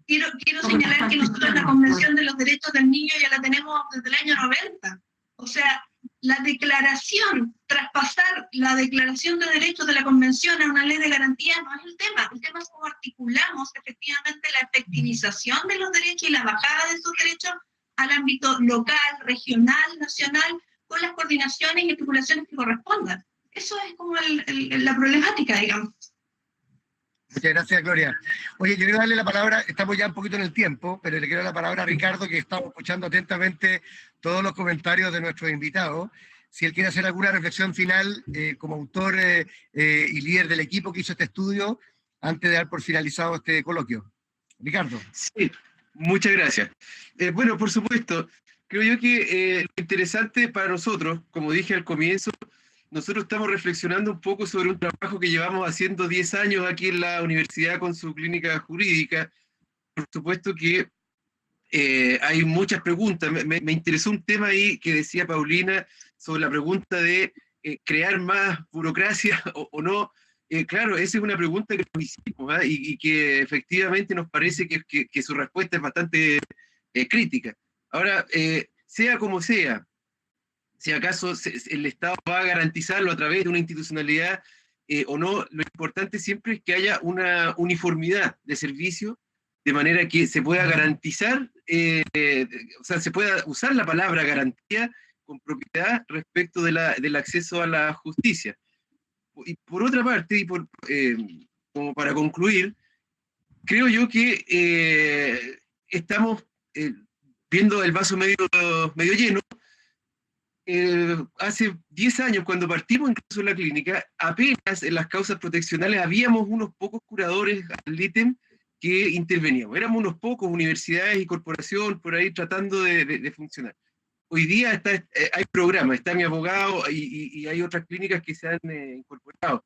quiero señalar que nosotros la Convención de los Derechos del Niño ya la tenemos desde el año 90, o sea, la declaración, traspasar la declaración de derechos de la Convención a una ley de garantías no es el tema es cómo articulamos efectivamente la efectivización de los derechos y la bajada de esos derechos al ámbito local, regional, nacional, con las coordinaciones y articulaciones que correspondan. Eso es como la problemática, digamos. Muchas gracias, Gloria. Oye, yo quiero darle la palabra, estamos ya un poquito en el tiempo, pero le quiero dar la palabra a Ricardo, que estamos escuchando atentamente todos los comentarios de nuestros invitados. Si él quiere hacer alguna reflexión final como autor y líder del equipo que hizo este estudio, antes de dar por finalizado este coloquio. Ricardo. Sí. Muchas gracias. Bueno, por supuesto, creo yo que lo interesante para nosotros, como dije al comienzo, nosotros estamos reflexionando un poco sobre un trabajo que llevamos haciendo 10 años aquí en la universidad con su clínica jurídica. Por supuesto que hay muchas preguntas. Me interesó un tema ahí que decía Paulina sobre la pregunta de crear más burocracia o no. Claro, esa es una pregunta que nos hicimos, ¿eh? y que efectivamente nos parece que su respuesta es bastante crítica. Ahora, sea como sea, si acaso el Estado va a garantizarlo a través de una institucionalidad o no, lo importante siempre es que haya una uniformidad de servicio, de manera que se pueda garantizar, o sea, se pueda usar la palabra garantía con propiedad respecto del acceso a la justicia. Y por otra parte, y como para concluir, creo yo que estamos viendo el vaso medio lleno. Hace 10 años, cuando partimos incluso en la clínica, apenas en las causas proteccionales habíamos unos pocos curadores al ítem que interveníamos. Éramos unos pocos, universidades y corporación por ahí tratando de funcionar. Hoy día hay programas, está Mi Abogado y hay otras clínicas que se han incorporado.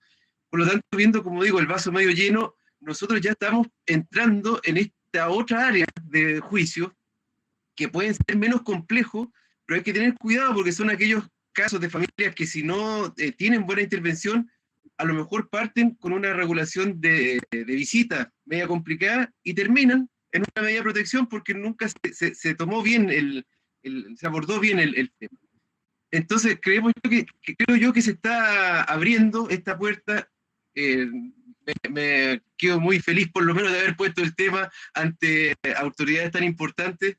Por lo tanto, viendo, como digo, el vaso medio lleno, nosotros ya estamos entrando en esta otra área de juicio que pueden ser menos complejos, pero hay que tener cuidado porque son aquellos casos de familias que si no tienen buena intervención, a lo mejor parten con una regulación de visita media complicada y terminan en una medida de protección porque nunca se tomó bien se abordó bien el tema. Entonces, creo yo que se está abriendo esta puerta. Me quedo muy feliz por lo menos de haber puesto el tema ante autoridades tan importantes.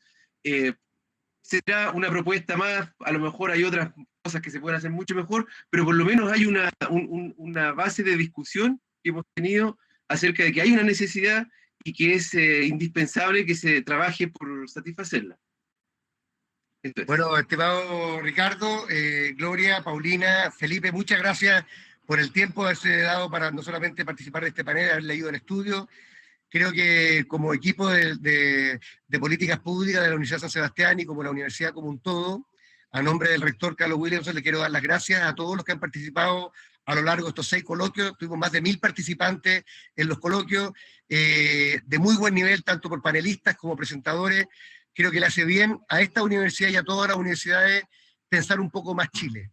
Será una propuesta más, a lo mejor hay otras cosas que se pueden hacer mucho mejor, pero por lo menos hay una base de discusión que hemos tenido acerca de que hay una necesidad y que es indispensable que se trabaje por satisfacerla. Bueno, estimado Ricardo, Gloria, Paulina, Felipe, muchas gracias por el tiempo haberse dado para no solamente participar de este panel, haber leído el estudio. Creo que como equipo de políticas públicas de la Universidad San Sebastián y como la universidad como un todo, a nombre del rector Carlos Williamson, le quiero dar las gracias a todos los que han participado a lo largo de estos 6 coloquios. Tuvimos más de 1000 participantes en los coloquios, de muy buen nivel, tanto por panelistas como presentadores. Creo que le hace bien a esta universidad y a todas las universidades pensar un poco más Chile,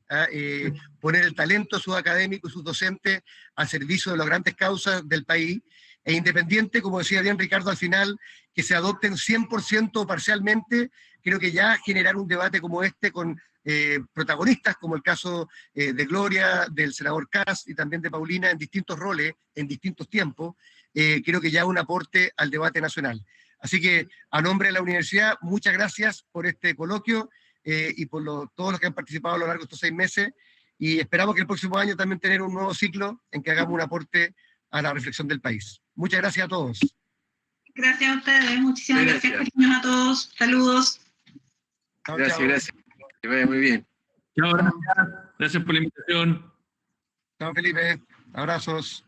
poner el talento de sus académicos y sus docentes al servicio de las grandes causas del país, e independiente, como decía bien Ricardo al final, que se adopten 100% o parcialmente. Creo que ya generar un debate como este con protagonistas, como el caso de Gloria, del senador Kass y también de Paulina, en distintos roles, en distintos tiempos, creo que ya es un aporte al debate nacional. Así que, a nombre de la universidad, muchas gracias por este coloquio y por todos los que han participado a lo largo de estos 6 meses, y esperamos que el próximo año también tener un nuevo ciclo en que hagamos un aporte a la reflexión del país. Muchas gracias a todos. Gracias a ustedes, muchísimas Gracias. gracias a todos, saludos. Chao, Gracias, chao. gracias. Que vaya muy bien. Chao, gracias por la invitación. Chao, Felipe. Abrazos.